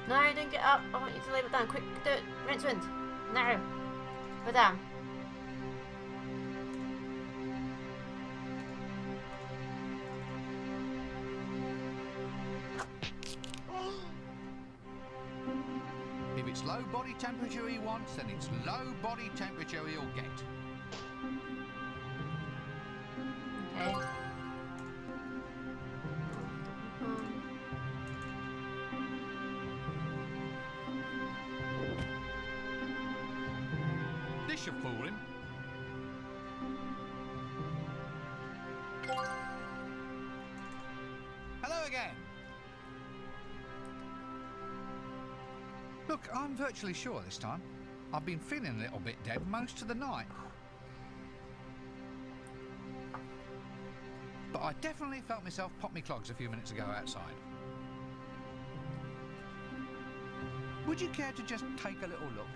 No, don't get up. I want you to lay it down. Quick, do it. Rincewind. No. Go down. If it's low body temperature he wants, then it's low body temperature he'll get. Okay. This should fool him. Hello again. Look, I'm virtually sure this time. I've been feeling a little bit dead most of the night. But I definitely felt myself pop me clogs a few minutes ago outside. Would you care to just take a little look?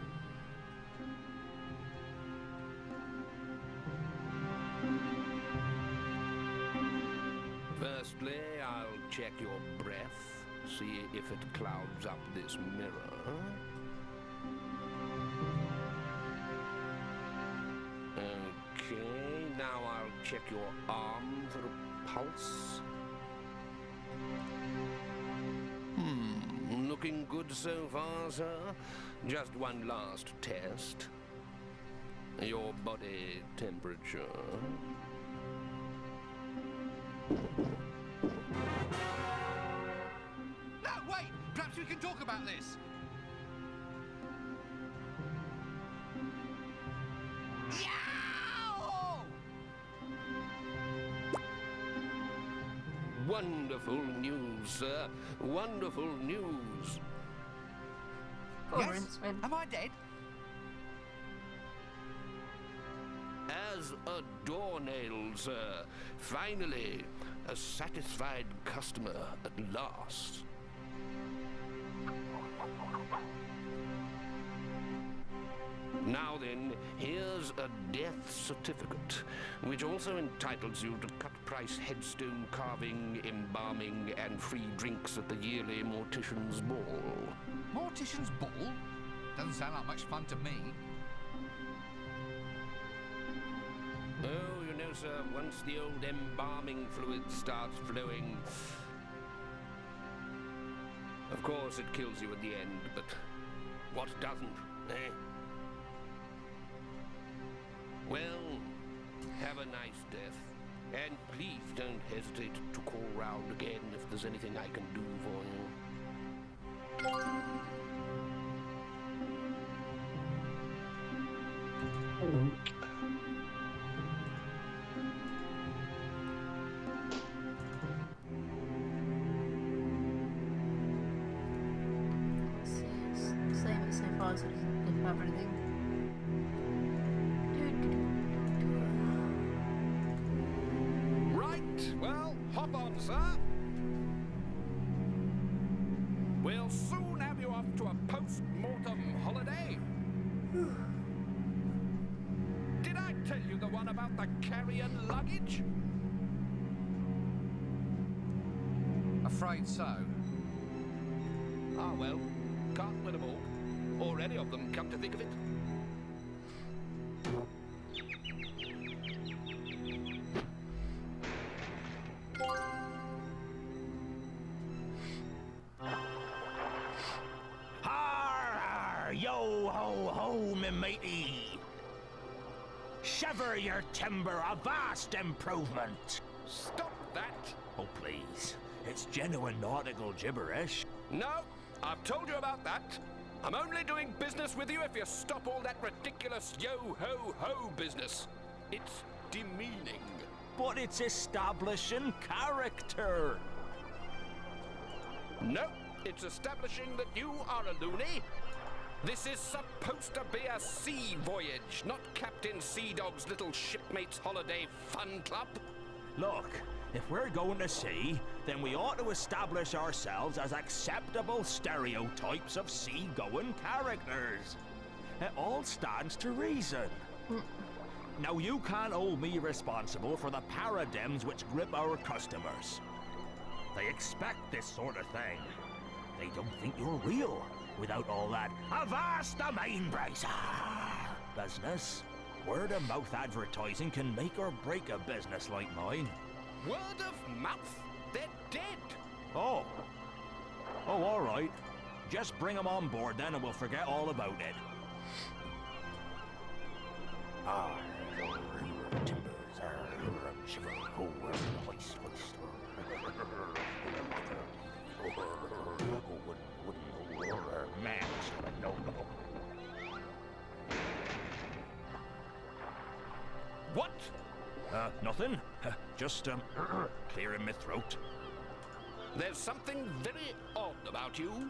Firstly, I'll check your breath, see if it clouds up this mirror. Okay, now I'll check your arm for a pulse. Looking good so far, sir. Just one last test. Your body temperature. No, wait! Perhaps we can talk about this. Yow! Wonderful news, sir. Wonderful news. Poor Yes? Rincewind. Am I dead? As a doornail, sir. Finally, a satisfied customer at last. Now then, here's a death certificate, which also entitles you to cut-price headstone carving, embalming, and free drinks at the yearly Mortician's Ball. Mortician's Ball? Doesn't sound like much fun to me. Oh, you know, sir, once the old embalming fluid starts flowing... Of course, it kills you at the end, but what doesn't, eh? Well, have a nice death. And please don't hesitate to call round again if there's anything I can do for you. Save it so far so it doesn't flip over anything. Right, well, hop on, sir. We'll soon have you off to a post-mortem holiday. Did I tell you the one about the carrion luggage? Afraid so. Ah, well, can't win them all. Or any of them, come to think of it. Har, yo ho ho, me matey. Shiver your timber, a vast improvement. Stop that! Oh, please. It's genuine nautical gibberish. No, I've told you about that. I'm only doing business with you if you stop all that ridiculous yo-ho-ho business. It's demeaning. But it's establishing character. No, it's establishing that you are a loony. This is supposed to be a sea voyage, not Captain Sea Dog's little shipmates holiday fun club. Look, if we're going to sea, then we ought to establish ourselves as acceptable stereotypes of sea-going characters. It all stands to reason. Now, you can't hold me responsible for the paradigms which grip our customers. They expect this sort of thing. They don't think you're real without all that avast the main bracer business. Word-of-mouth advertising can make or break a business like mine. Word of mouth? They're dead. Oh, all right. Just bring them on board then and we'll forget all about it. Timbers shiver, hoist. Man, no. What? Nothing. Just, clearing my throat. There's something very odd about you.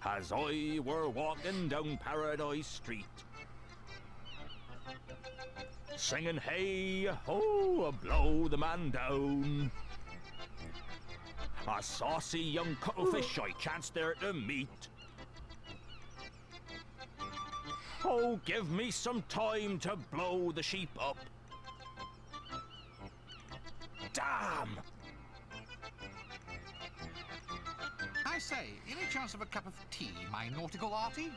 As I were walking down Paradise Street, singing hey ho, blow the man down, a saucy young cuttlefish I chanced there to meet. Oh, give me some time to blow the sheep up. Damn! I say, any chance of a cup of tea, my nautical arty?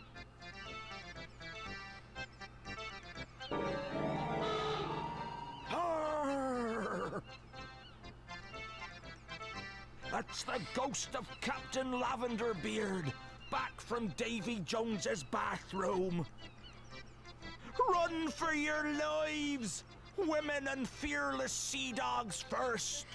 Arr! That's the ghost of Captain Lavenderbeard, back from Davy Jones's bathroom. Run for your lives! Women and fearless sea dogs first!